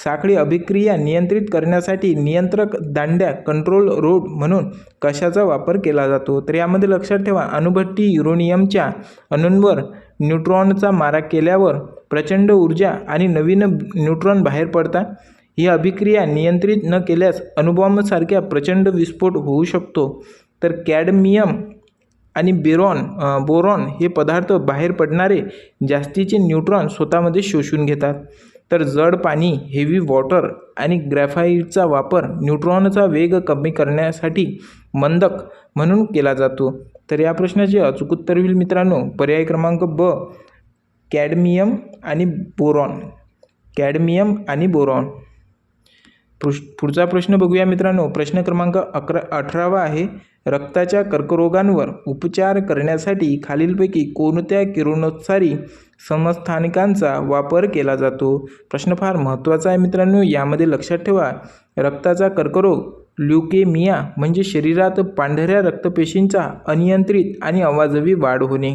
साखळी अभिक्रिया नियंत्रित करण्यासाठी नियंत्रक दांड्या कंट्रोल रोड म्हणून कशाचा वापर केला जातो? तर यामध्ये लक्षात ठेवा, अणुभट्टी युरेनियमच्या अणूंवर न्यूट्रॉनचा मारा केल्यावर प्रचंड ऊर्जा आणि नवीन न्यूट्रॉन बाहेर पडतात. ही अभिक्रिया नियंत्रित न केल्यास अणुबॉम्बसारख्या प्रचंड विस्फोट होऊ शकतो. तर कॅडमियम आणि बोरॉन हे पदार्थ बाहेर पडणारे जास्तीचे न्यूट्रॉन स्वतःमध्ये शोषून घेतात. तर जड पाणी, हेवी वॉटर आणि ग्रॅफाइटचा वापर न्यूट्रॉनचा वेग कमी करण्यासाठी मंदक म्हणून केला जातो. तर या प्रश्नाचे अचूक उत्तर होईल मित्रांनो पर्याय क्रमांक ब, कॅडमियम आणि बोरॉन. कॅडमियम आणि बोरॉन. पुढचा प्रश्न बघूया मित्रांनो. प्रश्न क्रमांक 18 आहे. रक्ताच्या कर्करोगांवर उपचार करण्यासाठी खालीलपैकी कोणत्या किरणोत्सारी समस्थानिकांचा वापर केला जातो? प्रश्न फार महत्त्वाचा आहे मित्रांनो. यामध्ये लक्षात ठेवा, रक्ताचा कर्करोग ल्युकेमिया म्हणजे शरीरात पांढऱ्या रक्तपेशींचा अनियंत्रित आणि अवाजवी वाढ होणे.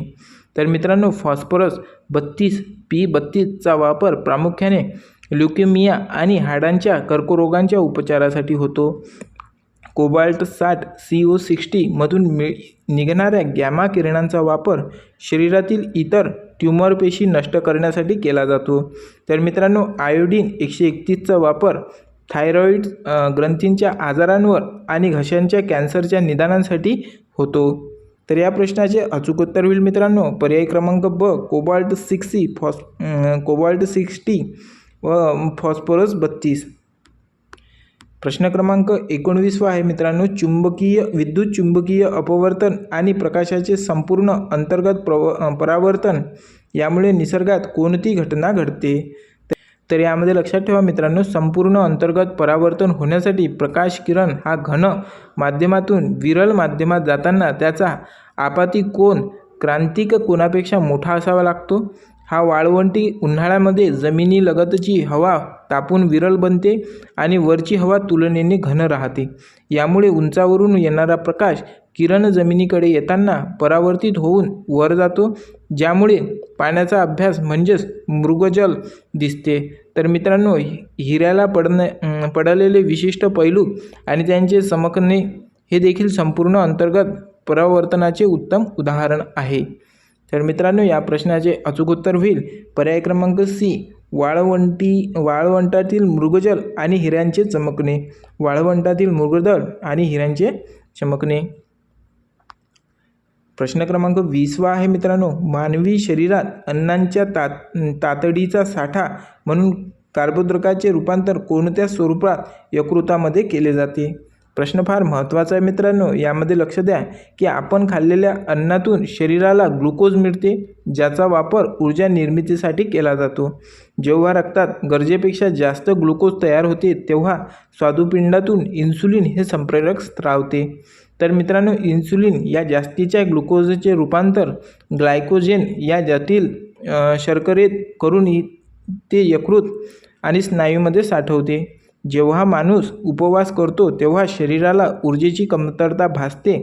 तर मित्रांनो, फॉस्फरस 32 P32चा वापर प्रामुख्याने ल्युकेमिया आणि हाडांच्या कर्करोगांच्या उपचारासाठी होतो. कोबाल्ट 60 CO60 मधून निघणाऱ्या गॅमा किरणांचा वापर शरीरातील इतर ट्यूमर पेशी नष्ट करण्यासाठी केला जातो. तर मित्रांनो, आयोडीन 131चा वापर थायरॉईड ग्रंथींच्या आजारांवर आणि घशांच्या कॅन्सरच्या निदानासाठी होतो. तर या प्रश्नाचे अचूक उत्तर होईल मित्रांनो पर्याय क्रमांक ब, कोबाल्ट 60 व फॉस्फरस 32. प्रश्न क्रमांक 19 आहे मित्रांनो. विद्युत चुंबकीय अपवर्तन आणि प्रकाशाचे संपूर्ण अंतर्गत परावर्तन यामुळे निसर्गात कोणती घटना घडते? तर यामध्ये लक्षात ठेवा मित्रांनो, संपूर्ण अंतर्गत परावर्तन होण्यासाठी प्रकाश किरण हा घन माध्यमातून विरल माध्यमात जाताना त्याचा आपाती कोन क्रांतिक कोनापेक्षा मोठा असावा लागतो. हा वाळवंटी उन्हाळ्यामध्ये जमिनीलगतची हवा तापून विरल बनते आणि वरची हवा तुलनेने घन राहते. यामुळे उंचावरून येणारा प्रकाश किरण जमिनीकडे येताना परावर्तित होऊन वर जातो, ज्यामुळे पाण्याचा अभ्यास म्हणजेच मृगजल दिसते. तर मित्रांनो, हिऱ्याला पडलेले विशिष्ट पैलू आणि त्यांचे चमकणे हे देखील संपूर्ण अंतर्गत परावर्तनाचे उत्तम उदाहरण आहे. तर मित्रांनो, या प्रश्नाचे अचूक उत्तर होईल पर्याय क्रमांक सी, वाळवंटातील मृगजल आणि हिऱ्यांचे चमकणे. वाळवंटातील मृगजल आणि हिऱ्यांचे चमकणे. प्रश्न क्रमांक 20 आहे मित्रांनो, मानवी शरीरात अन्नाच्या तातडीचा साठा म्हणून कार्बोदकाचे रूपांतर कोणत्या स्वरूपात यकृतामध्ये केले जाते? प्रश्न फार महत्त्वाचा आहे मित्रांनो. यामध्ये लक्ष द्या की आपण खाल्लेल्या अन्नातून शरीराला ग्लुकोज मिळते, ज्याचा वापर ऊर्जा निर्मितीसाठी केला जातो. जेव्हा रक्तात गरजेपेक्षा जास्त ग्लुकोज तयार होते तेव्हा स्वादुपिंडातून इन्सुलिन हे संप्रेरक स्त्रावते. तर मित्रांनो, इन्सुलिन या जास्तीच्या ग्लुकोजचे रूपांतर ग्लायकोजेन या जटिल शर्करेत करून ते यकृत आणि स्नायूमध्ये साठवते. जेव्हा माणूस उपवास करतो तेव्हा शरीराला ऊर्जेची कमतरता भासते,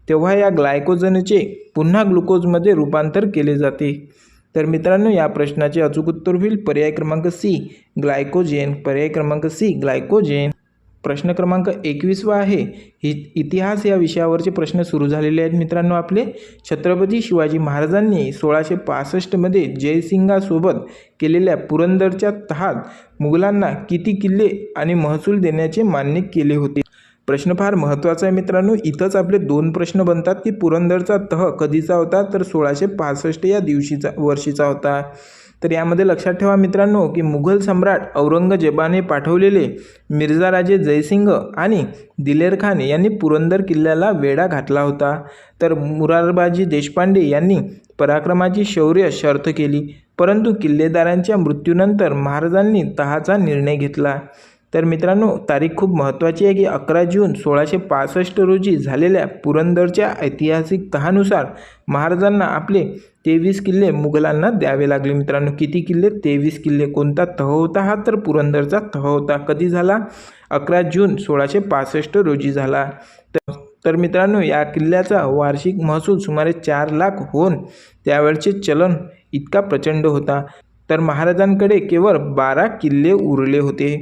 तेव्हा या ग्लायकोजनचे पुन्हा ग्लुकोजमध्ये रूपांतर केले जाते. तर मित्रांनो, या प्रश्नाचे अचूक उत्तर होईल पर्याय क्रमांक सी, ग्लायकोजेन. पर्याय क्रमांक सी, ग्लायकोजेन. प्रश्न क्रमांक 21 आहे. इतिहास या विषयावरचे प्रश्न सुरू झालेले आहेत मित्रांनो आपले. छत्रपती शिवाजी महाराजांनी 1665 जयसिंगासोबत केलेल्या पुरंदरच्या तहात मुघलांना किती किल्ले आणि महसूल देण्याचे मान्य केले होते? प्रश्न फार महत्त्वाचा आहे मित्रांनो. इथंच आपले 2 प्रश्न बनतात की पुरंदरचा तह कधीचा होता, तर 1665 या वर्षीचा होता. तर यामध्ये लक्षात ठेवा मित्रांनो की मुघल सम्राट औरंगजेबाने पाठवलेले मिर्झाराजे जयसिंग आणि दिलेर खान यांनी पुरंदर किल्ल्याला वेढा घातला होता. तर मुरारबाजी देशपांडे यांनी पराक्रमाची शौर्य शर्थ केली, परंतु किल्लेदारांच्या मृत्यूनंतर महाराजांनी तहाचा निर्णय घेतला. तर मित्रांनो, तारीख खूप महत्त्वाची आहे की 11 जून 1665 रोजी झालेल्या पुरंदरच्या ऐतिहासिक तहानुसार महाराजांना आपले 23 किल्ले मुघलांना द्यावे लागले. मित्रांनो, किती किल्ले? 23 किल्ले. कोणता तह होता हा? तर पुरंदरचा तह होता. कधी झाला? 11 जून 1665 रोजी झाला. तर मित्रांनो, या किल्ल्याचा वार्षिक महसूल सुमारे 4 लाख होऊन त्यावेळचे चलन इतका प्रचंड होता. तर महाराजांकडे केवळ 12 किल्ले उरले होते.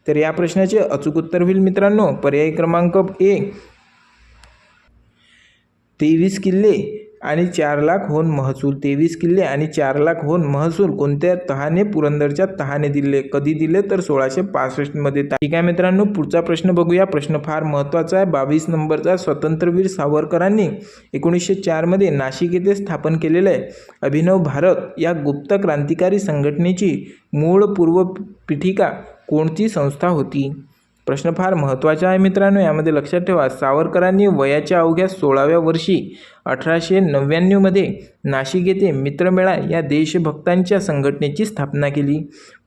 तर या प्रश्नाचे अचूक उत्तर होईल मित्रांनो पर्याय क्रमांक ए, 23 किल्ले आणि 4 लाख होऊन महसूल. 23 किल्ले आणि 4 लाख होऊन महसूल कोणत्या तहाने? पुरंदरच्या तहाने दिले. कधी दिले? तर 1665 ठीक आहे मित्रांनो, पुढचा प्रश्न बघूया. प्रश्न फार महत्त्वाचा आहे. 22 नंबरचा. स्वतंत्रवीर सावरकरांनी 1904 नाशिक येथे स्थापन केलेल्या अभिनव भारत या गुप्त क्रांतिकारी संघटनेची मूळ पूर्वपीठिका कोणती संस्था होती? प्रश्न फार महत्त्वाचा आहे मित्रांनो. यामध्ये लक्षात ठेवा, सावरकरांनी वयाच्या अवघ्या 16व्या वर्षी 1899 नाशिक येथे मित्रमेळा या देशभक्तांच्या संघटनेची स्थापना केली.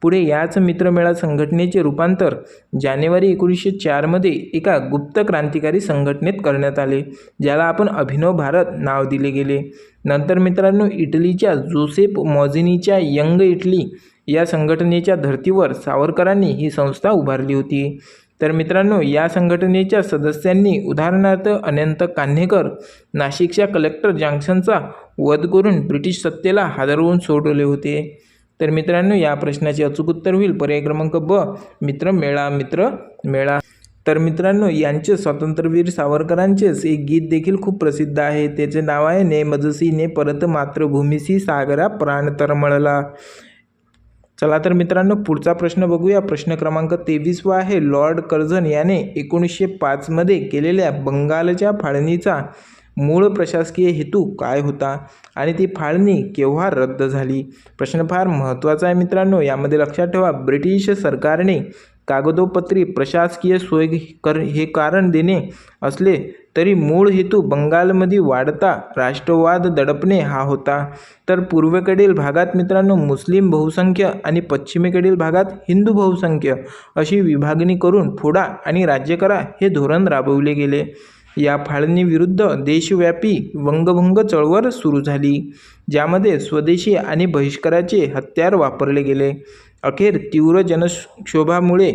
पुढे याच मित्रमेळा संघटनेचे रूपांतर जानेवारी 1904 एका गुप्त क्रांतिकारी संघटनेत करण्यात आले, ज्याला आपण अभिनव भारत नाव दिले गेले. नंतर मित्रांनो, इटलीच्या जोसेफ मॉझिनीच्या यंग इटली या संघटनेच्या धर्तीवर सावरकरांनी ही संस्था उभारली होती. तर मित्रांनो, या संघटनेच्या सदस्यांनी उदाहरणार्थ अनंत कान्हेकर नाशिकच्या कलेक्टर जंक्शनचा वध करून ब्रिटिश सत्तेला हादरवून सोडवले होते. तर मित्रांनो, या प्रश्नाचे अचूक उत्तर होईल पर्याय क्रमांक ब, मित्रमेळा. तर मित्रांनो, यांचे स्वातंत्र्यवीर सावरकरांचेच एक गीत देखील खूप प्रसिद्ध आहे. त्याचे नाव आहे ने मजसी ने परत मातृभूमीसी सागरा प्राण तरमळला. चला तर मित्रांनो, पुढचा प्रश्न बघूया. प्रश्न क्रमांक 23 आहे. लॉर्ड कर्झन याने 1905 केलेल्या बंगालच्या फाळणीचा मूळ प्रशासकीय हेतू काय होता आणि ती फाळणी केव्हा रद्द झाली? प्रश्न फार महत्त्वाचा आहे मित्रांनो. यामध्ये लक्षात ठेवा, ब्रिटिश सरकारने कागदोपत्री प्रशासकीय सोय हे कारण देणे असले तरी मूळ हेतू बंगालमध्ये वाढता राष्ट्रवाद दडपणे हा होता. तर पूर्वेकडील भागात मित्रांनो मुस्लिम बहुसंख्य आणि पश्चिमेकडील भागात हिंदू बहुसंख्य अशी विभागणी करून फोडा आणि राज्य करा हे धोरण राबवले गेले. या फाळणीविरुद्ध देशव्यापी वंगभंग चळवळ सुरू झाली, ज्यामध्ये स्वदेशी आणि बहिष्काराचे हत्यार वापरले गेले. अखेर तीव्र जनक्षोभामुळे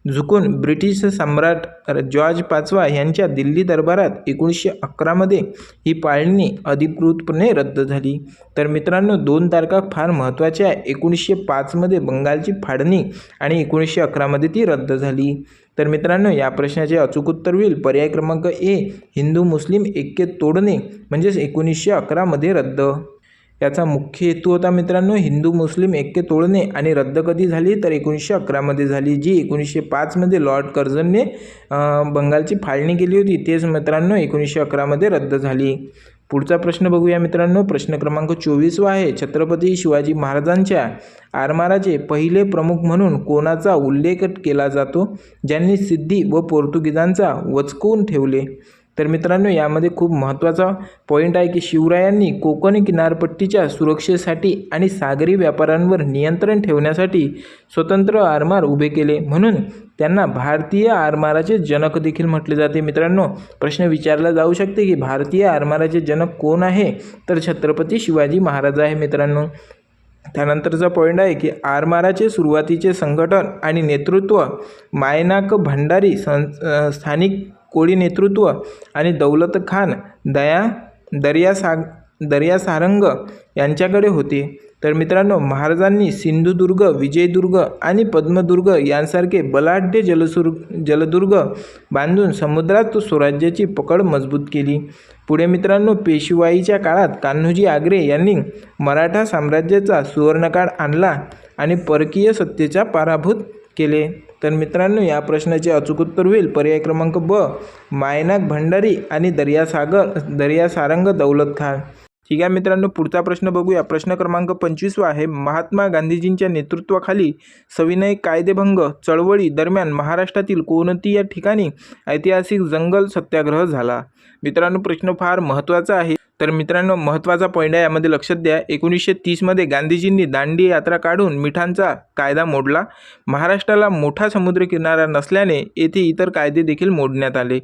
झुकून ब्रिटिश सम्राट जॉर्ज पाचवा यांच्या दिल्ली दरबारात 1911 ही फाळणी अधिकृतपणे रद्द झाली. तर मित्रांनो, 2 तारखा फार महत्त्वाच्या आहे. 1905 बंगालची फाळणी आणि 1911 ती रद्द झाली. तर मित्रांनो, या प्रश्नाचे अचूक उत्तर होईल पर्याय क्रमांक ए, हिंदू मुस्लिम ऐक्य तोडणे म्हणजेच 1911 रद्द. याचा मुख्य हेतू होता मित्रांनो हिंदू मुस्लिम ऐक्य तोडणे आणि रद्द कधी झाली तर 1911 झाली, जी 1905 लॉर्ड कर्झनने बंगालची फाळणी केली होती. तेच मित्रांनो 1911 रद्द झाली. पुढचा प्रश्न बघूया मित्रांनो. प्रश्न क्रमांक 24 आहे. छत्रपती शिवाजी महाराजांच्या आरमाराचे पहिले प्रमुख म्हणून कोणाचा उल्लेख केला जातो, ज्यांनी सिद्धी व पोर्तुगीजांचा वचकवून ठेवले? तर मित्रांनो, यामध्ये खूप महत्त्वाचा पॉईंट आहे की शिवरायांनी कोकण किनारपट्टीच्या सुरक्षेसाठी आणि सागरी व्यापाऱ्यांवर नियंत्रण ठेवण्यासाठी स्वतंत्र आरमार उभे केले, म्हणून त्यांना भारतीय आरमाराचे जनक देखील म्हटले जाते. मित्रांनो, प्रश्न विचारला जाऊ शकते की भारतीय आरमाराचे जनक कोण आहे, तर छत्रपती शिवाजी महाराज आहे मित्रांनो. त्यानंतरचा पॉईंट आहे की आरमाराचे सुरुवातीचे संघटन आणि नेतृत्व मायनाक भंडारी स्थानिक कोळी नेतृत्व आणि दौलत खान दर्या सारंग यांच्याकडे होते. तर मित्रांनो, महाराजांनी सिंधुदुर्ग, विजयदुर्ग आणि पद्मदुर्ग यांसारखे बलाढ्य जलदुर्ग बांधून समुद्रात स्वराज्याची पकड मजबूत केली. पुढे मित्रांनो, पेशवाईच्या काळात कान्होजी आंग्रे यांनी मराठा साम्राज्याचा सुवर्णकाळ आणला आणि परकीय सत्तेचा पराभूत केले. तर मित्रांनो, या प्रश्नाचे अचूक उत्तर होईल पर्याय क्रमांक ब, मायनाक भंडारी आणि दर्या सारंग दौलत खान. ठीक आहे मित्रांनो, पुढचा प्रश्न बघूया. प्रश्न क्रमांक 25 आहे. महात्मा गांधीजींच्या नेतृत्वाखाली सविनय कायदेभंग चळवळी दरम्यान महाराष्ट्रातील कोणत्या ठिकाणी ऐतिहासिक जंगल सत्याग्रह झाला? मित्रांनो, प्रश्न फार महत्त्वाचा आहे. तर मित्रांनो, महत्त्वाचा पॉईंट आहे, यामध्ये लक्षात द्या. 1930 गांधीजींनी दांडी यात्रा काढून मिठांचा कायदा मोडला. महाराष्ट्राला मोठा समुद्रकिनारा नसल्याने येथे इतर कायदे देखील मोडण्यात आले.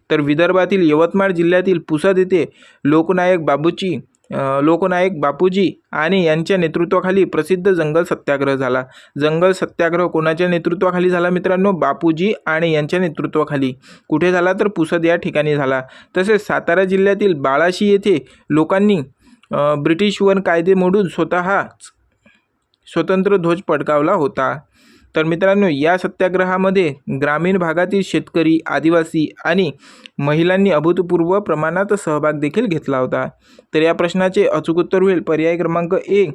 तर विदर्भातील यवतमाळ जिल्ह्यातील पुसद येथे लोकनायक बापूजी आणि यांच्या नेतृत्वाखाली प्रसिद्ध जंगल सत्याग्रह झाला. जंगल सत्याग्रह कोणाच्या नेतृत्वाखाली झाला मित्रांनो? बापूजी आणि यांच्या नेतृत्वाखाली. कुठे झाला तर पुसद या ठिकाणी झाला. तसेच सातारा जिल्ह्यातील बाळाशी येथे लोकांनी ब्रिटिशवर कायदे मोडून स्वतःच स्वतंत्र ध्वज फडकावला होता. तर मित्रांनो, या सत्याग्रहामध्ये ग्रामीण भागातील शेतकरी, आदिवासी आणि महिलांनी अभूतपूर्व प्रमाणात सहभाग देखील घेतला होता. तर या प्रश्नाचे अचूक उत्तर होईल पर्याय क्रमांक ए,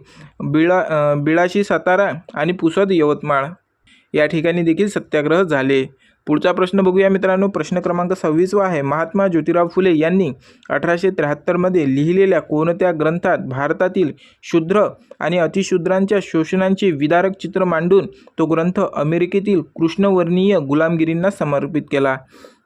बिळाशी सातारा आणि पुसद यवतमाळ या ठिकाणी देखील सत्याग्रह झाले. पुढचा प्रश्न बघूया मित्रांनो. प्रश्न क्रमांक 26 आहे. महात्मा ज्योतिराव फुले यांनी 1873 लिहिलेल्या कोणत्या ग्रंथात भारतातील शूद्र आणि अतिशूद्रांच्या शोषणांचे विदारक चित्र मांडून तो ग्रंथ अमेरिकेतील कृष्णवर्णीय गुलामगिरींना समर्पित केला?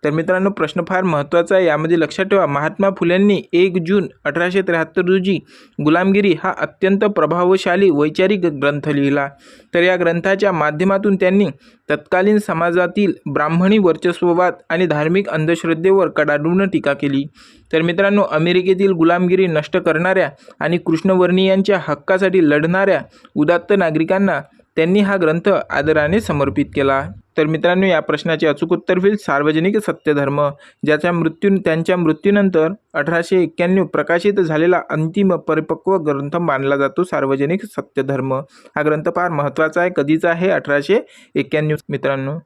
तर मित्रांनो, प्रश्न फार महत्त्वाचा आहे. यामध्ये लक्षात ठेवा, महात्मा फुल्यांनी 1 जून 1873 रोजी गुलामगिरी हा अत्यंत प्रभावशाली वैचारिक ग्रंथ लिहिला. तर या ग्रंथाच्या माध्यमातून त्यांनी तत्कालीन समाजातील ब्राह्मणी वर्चस्ववाद आणि धार्मिक अंधश्रद्धेवर कडाडून टीका केली. तर मित्रांनो, अमेरिकेतील गुलामगिरी नष्ट करणाऱ्या आणि कृष्णवर्णीयांच्या हक्कासाठी लढणाऱ्या उदात्त नागरिकांना त्यांनी हा ग्रंथ आदराने समर्पित केला. तर मित्रांनो, या प्रश्नाचे अचूक उत्तर होईल सार्वजनिक सत्यधर्म, त्यांच्या मृत्यूनंतर 1891 प्रकाशित झालेला अंतिम परिपक्व ग्रंथ मानला जातो सार्वजनिक सत्यधर्म. हा ग्रंथ फार महत्त्वाचा आहे. कधीचा आहे? 1891 मित्रांनो.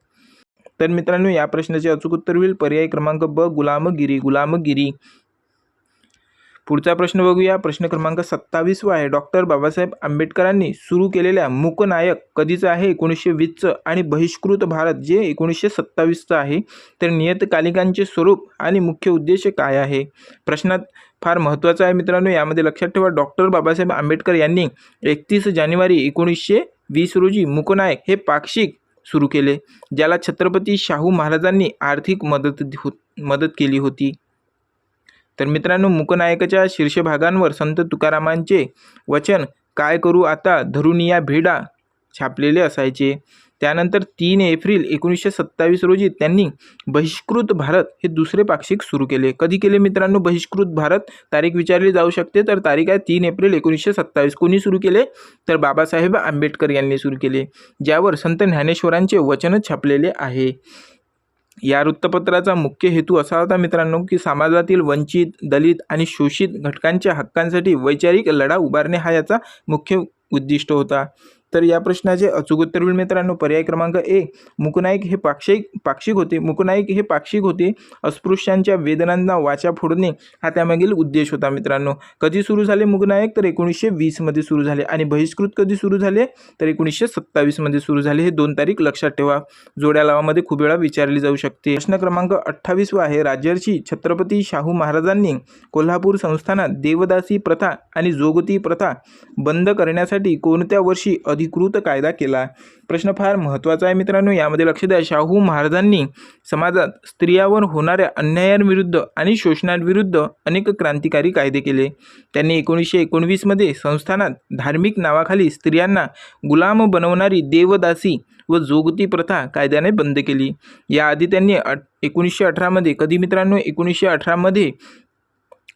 तर मित्रांनो, या प्रश्नाचे अचूक उत्तर होईल पर्याय क्रमांक ब, गुलामगिरी. पुढचा प्रश्न बघूया. प्रश्न क्रमांक 27 आहे. डॉक्टर बाबासाहेब आंबेडकरांनी सुरू केलेल्या मूकनायक कधीचा आहे? 1920 आणि बहिष्कृत भारत जे 1927 आहे. तर नियतकालिकांचे स्वरूप आणि मुख्य उद्देश काय आहे? प्रश्नात फार महत्त्वाचा आहे मित्रांनो. यामध्ये लक्षात ठेवा, डॉक्टर बाबासाहेब आंबेडकर यांनी 31 जानेवारी 1920 रोजी मूकनायक हे पाक्षिक सुरू केले, ज्याला छत्रपती शाहू महाराजांनी आर्थिक मदत केली होती. तर मित्रांनो, मूकनायकाच्या शीर्षभागांवर संत तुकारामांचे वचन, काय करू आता धरून या भेडा, छापलेले असायचे. त्यानंतर 3 एप्रिल 1927 रोजी त्यांनी बहिष्कृत भारत हे दुसरे पाक्षिक सुरू केले. कधी केले मित्रांनो बहिष्कृत भारत? तारीख विचारली जाऊ शकते, तर तारीख आहे 3 एप्रिल 1927. कोणी सुरू केले? तर बाबासाहेब आंबेडकर यांनी सुरू केले, ज्यावर संत ज्ञानेश्वरांचे वचन छापलेले आहे. या वृत्तपत्राचा मुख्य हेतू असा होता मित्रांनो की समाजातील वंचित, दलित आणि शोषित घटकांच्या हक्कांसाठी वैचारिक लढा उभारणे हा याचा मुख्य उद्दिष्ट होता. तर या प्रश्नाचे अचूक उत्तर होईल मित्रांनो पर्याय क्रमांक ए. मूकनाईक हे पाक्षिक होते. मूकनाईक हे पाक्षिक होते. अस्पृश्यांच्या वेदनांना वाचा फोडणे हा त्यामागील उद्देश होता मित्रांनो. कधी सुरू झाले मूकनाईक? तर 1920 मध्ये सुरू झाले. आणि बहिष्कृत कधी सुरू झाले? तर 1927 मध्ये सुरू झाले. हे 2 तारीख लक्षात ठेवा. जोड्या लावामध्ये खूप वेळा विचारली जाऊ शकते. प्रश्न क्रमांक 28 आहे. राजर्षी छत्रपती शाहू महाराजांनी कोल्हापूर संस्थानात देवदासी प्रथा आणि जोगती प्रथा बंद करण्यासाठी कोणत्या वर्षी अधिकृत कायदा केला? प्रश्न फार महत्त्वाचा आहे मित्रांनो. यामध्ये लक्ष द्या. शाहू महाराजांनी समाजात स्त्रियांवर होणाऱ्या अन्यायांविरुद्ध आणि शोषणाविरुद्ध अनेक क्रांतिकारी कायदे केले. त्यांनी 1919 मध्ये संस्थानात धार्मिक नावाखाली स्त्रियांना गुलाम बनवणारी देवदासी व जोगती प्रथा कायद्याने बंद केली. याआधी त्यांनी 1918 मध्ये कधी मित्रांनो 1918 मध्ये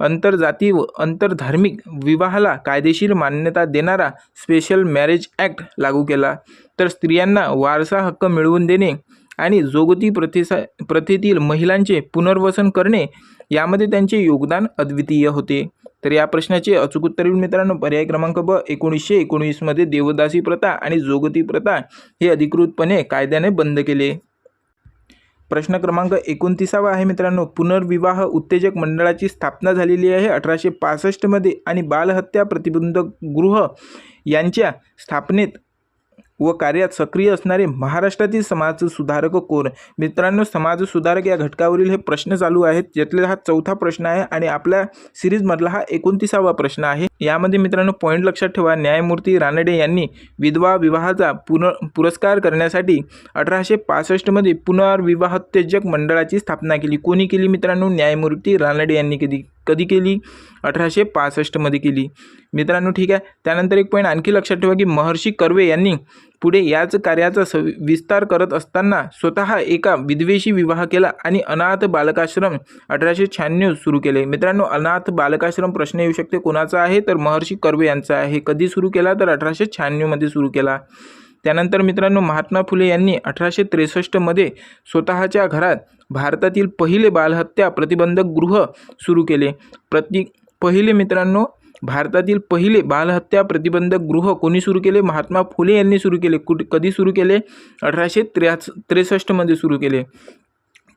आंतरजाती व आंतरधार्मिक विवाहाला कायदेशीर मान्यता देणारा स्पेशल मॅरेज ॲक्ट लागू केला. तर स्त्रियांना वारसा हक्क मिळवून देणे आणि जोगती प्रथेतील महिलांचे पुनर्वसन करणे यामध्ये त्यांचे योगदान अद्वितीय होते. तर या प्रश्नाचे अचूक उत्तर मित्रांनो पर्याय क्रमांक ब. 1919 मध्ये देवदासी प्रथा आणि जोगती प्रथा हे अधिकृतपणे कायद्याने बंद केले. प्रश्न क्रमांक 29 आहे मित्रांनो. पुनर्विवाह उत्तेजक मंडळाची स्थापना झालेली आहे 1865 मध्ये आणि बालहत्या प्रतिबंधक गृह यांच्या स्थापनेत व कार्यात सक्रिय असणारे महाराष्ट्रातील समाजसुधारक कोण? मित्रांनो समाजसुधारक या घटकावरील हे प्रश्न चालू आहेत, ज्यातला हा 4था प्रश्न आहे आणि आपल्या सिरीजमधला हा 29वा प्रश्न आहे. यामध्ये मित्रांनो पॉईंट लक्षात ठेवा. न्यायमूर्ती रानडे यांनी विधवा विवाहाचा पुरस्कार करण्यासाठी 1865 मध्ये पुनर्विवाहोत्तेजक मंडळाची स्थापना केली. कोणी केली मित्रांनो? न्यायमूर्ती रानडे यांनी कधी केली? 1865 मध्ये केली मित्रांनो. ठीक आहे. त्यानंतर एक पॉईंट आणखी लक्षात ठेवा की महर्षी कर्वे यांनी पुढे याच कार्याचा विस्तार करत असताना स्वतः एका विधवेशी विवाह केला आणि अनाथ बालकाश्रम 1896 सुरू केले. मित्रांनो अनाथ बालकाश्रम प्रश्न येऊ शकते कोणाचा आहे? तर महर्षी कर्वे यांचा आहे. कधी सुरू केला? तर 1896 मध्ये सुरू केला. त्यानंतर मित्रांनो महात्मा फुले यांनी 1863 मध्ये स्वतःच्या घरात भारतातील पहिले बालहत्या प्रतिबंधक गृह सुरू केले. पहिले मित्रांनो भारतातील पहिले बालहत्या प्रतिबंधक गृह कोणी सुरू केले? महात्मा फुले यांनी सुरू केले. कधी सुरू केले? 1863 मध्ये सुरू केले.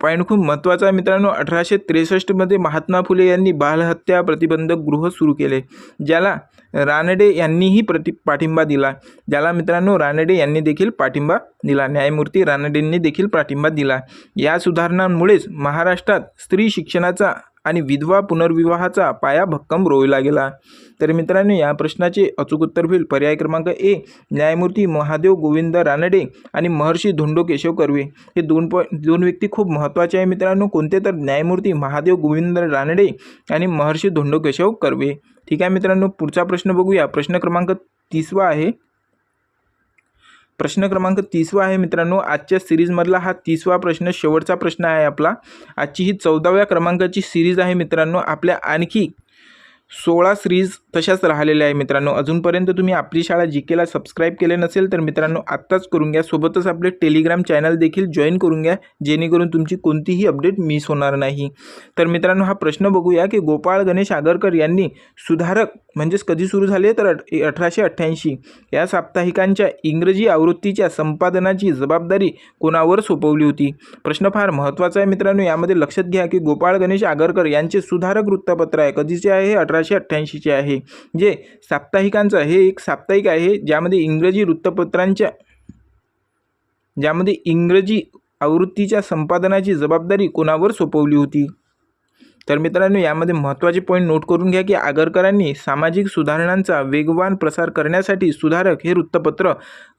पॉईंट खूप महत्त्वाचा आहे मित्रांनो. 1863 मध्ये महात्मा फुले यांनी बालहत्या प्रतिबंधक गृह सुरू केले, ज्याला रानडे यांनीही पाठिंबा दिला. ज्याला मित्रांनो रानडे यांनी देखील पाठिंबा दिला. न्यायमूर्ती रानडेंनी देखील पाठिंबा दिला. या सुधारणांमुळेच महाराष्ट्रात स्त्री शिक्षणाचा आणि विधवा पुनर्विवाहाचा पाया भक्कम रोवला गेला. तर मित्रांनो या प्रश्नाचे अचूक उत्तर होईल पर्याय क्रमांक ए. न्यायमूर्ती महादेव गोविंद रानडे आणि महर्षी धोंडो केशव कर्वे. हे दोन व्यक्ती खूप महत्त्वाचे आहे मित्रांनो. कोणते? तर न्यायमूर्ती महादेव गोविंद रानडे आणि महर्षी धोंडो केशव कर्वे. ठीक आहे मित्रांनो. पुढचा प्रश्न बघूया. प्रश्न क्रमांक 30 आहे. प्रश्न क्रमांक 30 आहे मित्रांनो. आजच्या सिरीजमधला हा 30वा प्रश्न शेवटचा प्रश्न आहे आपला. आजची ही 14व्या क्रमांकाची सिरीज आहे मित्रांनो. आपल्या आणखी 16 सिरीज तशाच राहिलेल्या आहे मित्रांनो. अजूनपर्यंत तुम्ही आपली शाळा जीकेला सबस्क्राईब केले नसेल तर मित्रांनो आत्ताच करून घ्या. सोबतच आपले टेलिग्राम चॅनल देखील जॉईन करून घ्या, जेणेकरून तुमची कोणतीही अपडेट मिस होणार नाही. तर मित्रांनो हा प्रश्न बघूया की गोपाळ गणेश आगरकर यांनी सुधारक म्हणजेच कधी सुरू झाले? तर 1888 या साप्ताहिकांच्या इंग्रजी आवृत्तीच्या संपादनाची जबाबदारी कोणावर सोपवली होती? प्रश्न फार महत्त्वाचा आहे मित्रांनो. यामध्ये लक्षात घ्या की गोपाळ गणेश आगरकर यांचे सुधारक वृत्तपत्र आहे. कधीचे आहे? 1888चे आहे. जे साप्ताहिकांचं हे एक साप्ताहिक आहे ज्यामध्ये इंग्रजी आवृत्तीच्या संपादनाची जबाबदारी कोणावर सोपवली होती? तर मित्रांनो यामध्ये महत्त्वाचे पॉईंट नोट करून घ्या की आगरकरांनी सामाजिक सुधारणांचा वेगवान प्रसार करण्यासाठी सुधारक हे वृत्तपत्र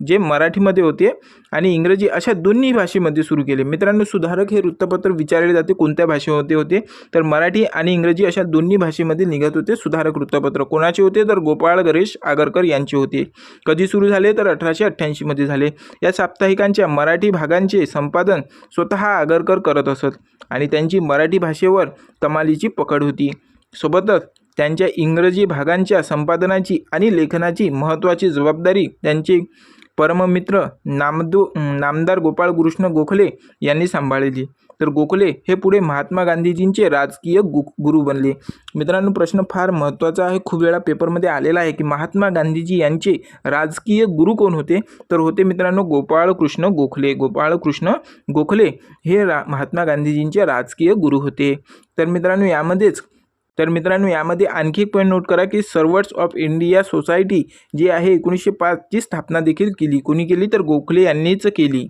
जे मराठीमध्ये होते आणि इंग्रजी अशा दोन्ही भाषेमध्ये सुरू केले. मित्रांनो सुधारक हे वृत्तपत्र विचारले जाते कोणत्या भाषेमध्ये होते, तर मराठी आणि इंग्रजी अशा दोन्ही भाषेमध्ये निघत होते. सुधारक वृत्तपत्र कोणाचे होते, तर गोपाळ गणेश आगरकर यांचे होते. कधी सुरू झाले, तर 1888 मध्ये झाले. या साप्ताहिकांच्या मराठी भागांचे संपादन स्वतः आगरकर करत असत आणि त्यांची मराठी भाषेवर कमालीची पकड होती. सोबतच त्यांच्या इंग्रजी भागांच्या संपादनाची आणि लेखनाची महत्त्वाची जबाबदारी त्यांचे परममित्र नामदार गोपाळ कृष्ण गोखले यांनी सांभाळली. तर गोखले हे पुढे महात्मा गांधीजींचे राजकीय गुरु बनले. मित्रांनो प्रश्न फार महत्त्वाचा आहे, खूप वेळा पेपरमध्ये आलेला आहे की महात्मा गांधीजी यांचे राजकीय गुरु कोण होते, तर होते मित्रांनो गोपाळ कृष्ण गोखले. गोपाळ कृष्ण गोखले हे महात्मा गांधीजींचे राजकीय गुरु होते. तर मित्रांनो यामध्ये आणखी एक पॉईंट नोट करा की सर्व्हंट्स ऑफ इंडिया सोसायटी जी आहे 1905 ची स्थापना देखील केली. कोणी केली, तर गोखले यांनीच केली,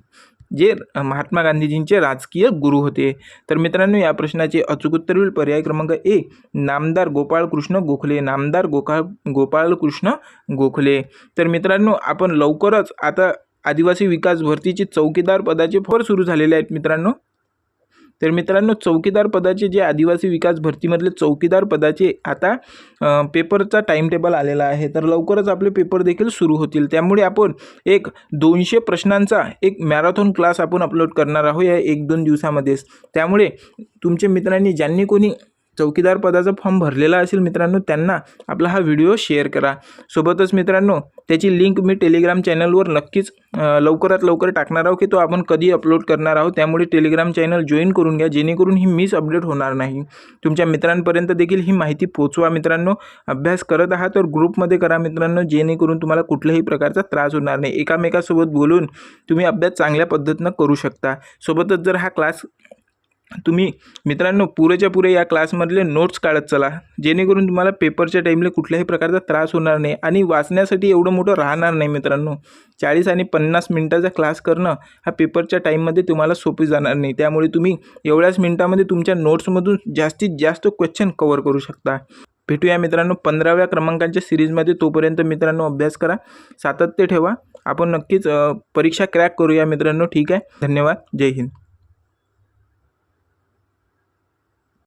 जे महात्मा गांधीजींचे राजकीय गुरु होते. तर मित्रांनो या प्रश्नाचे अचूक उत्तर होईल पर्याय क्रमांक ए, नामदार गोपाळ कृष्ण गोखले. नामदार गोपाळ कृष्ण गोखले. तर मित्रांनो आपण लवकरच आता आदिवासी विकास भरतीचे चौकीदार पदाचे फॉर्म सुरू झालेले आहेत मित्रांनो. तर मित्रांनो चौकीदार पदाचे जे आदिवासी विकास भरतीमधले चौकीदार पदाचे आता पेपरचा टाइम टेबल आलेला आहे. तर लवकरच आपले पेपर देखील सुरू होतील. त्यामुळे आपण एक 200 प्रश्नांचा एक मॅरेथॉन क्लास आपण अपलोड करणार आहोत या 1-2 दिवसामध्येच. त्यामुळे तुमच्या मित्रांनी ज्यांनी कोणी चौकीदार पदाचा फॉर्म भरलेला असेल मित्रांनो त्यांना आपला हा व्हिडिओ शेअर करा. सोबतच मित्रांनो त्याची लिंक मी टेलिग्राम चॅनलवर नक्कीच लवकरात लवकर टाकणार आहोत की तो आपण कधी अपलोड करणार आहोत. त्यामुळे टेलिग्राम चॅनल जॉईन करून घ्या जेणेकरून ही मिस अपडेट होणार नाही. तुमच्या मित्रांपर्यंत देखील ही माहिती पोहोचवा मित्रांनो. अभ्यास करत आहात तर ग्रुपमध्ये करा मित्रांनो, जेणेकरून तुम्हाला कुठल्याही प्रकारचा त्रास होणार नाही. एकामेकासोबत बोलून तुम्ही अभ्यास चांगल्या पद्धतीनं करू शकता. सोबतच जर हा क्लास तुम्ही मित्रांनो पुरेच्या पुरे या क्लासमधले नोट्स काढत चला, जेणेकरून तुम्हाला पेपरच्या टाईमला कुठल्याही प्रकारचा त्रास होणार नाही आणि वाचण्यासाठी एवढं मोठं राहणार नाही मित्रांनो. 40 आणि 50 मिनिटाचा क्लास करणं हा पेपरच्या टाईममध्ये तुम्हाला सोपी जाणार नाही. त्यामुळे तुम्ही एवढ्याच मिनिटामध्ये तुमच्या नोट्समधून जास्तीत जास्त क्वेश्चन कव्हर करू शकता. भेटूया मित्रांनो 15व्या क्रमांकांच्या सिरीजमध्ये. तोपर्यंत मित्रांनो अभ्यास करा, सातत्य ठेवा. आपण नक्कीच परीक्षा क्रॅक करूया मित्रांनो. ठीक आहे, धन्यवाद, जय हिंद.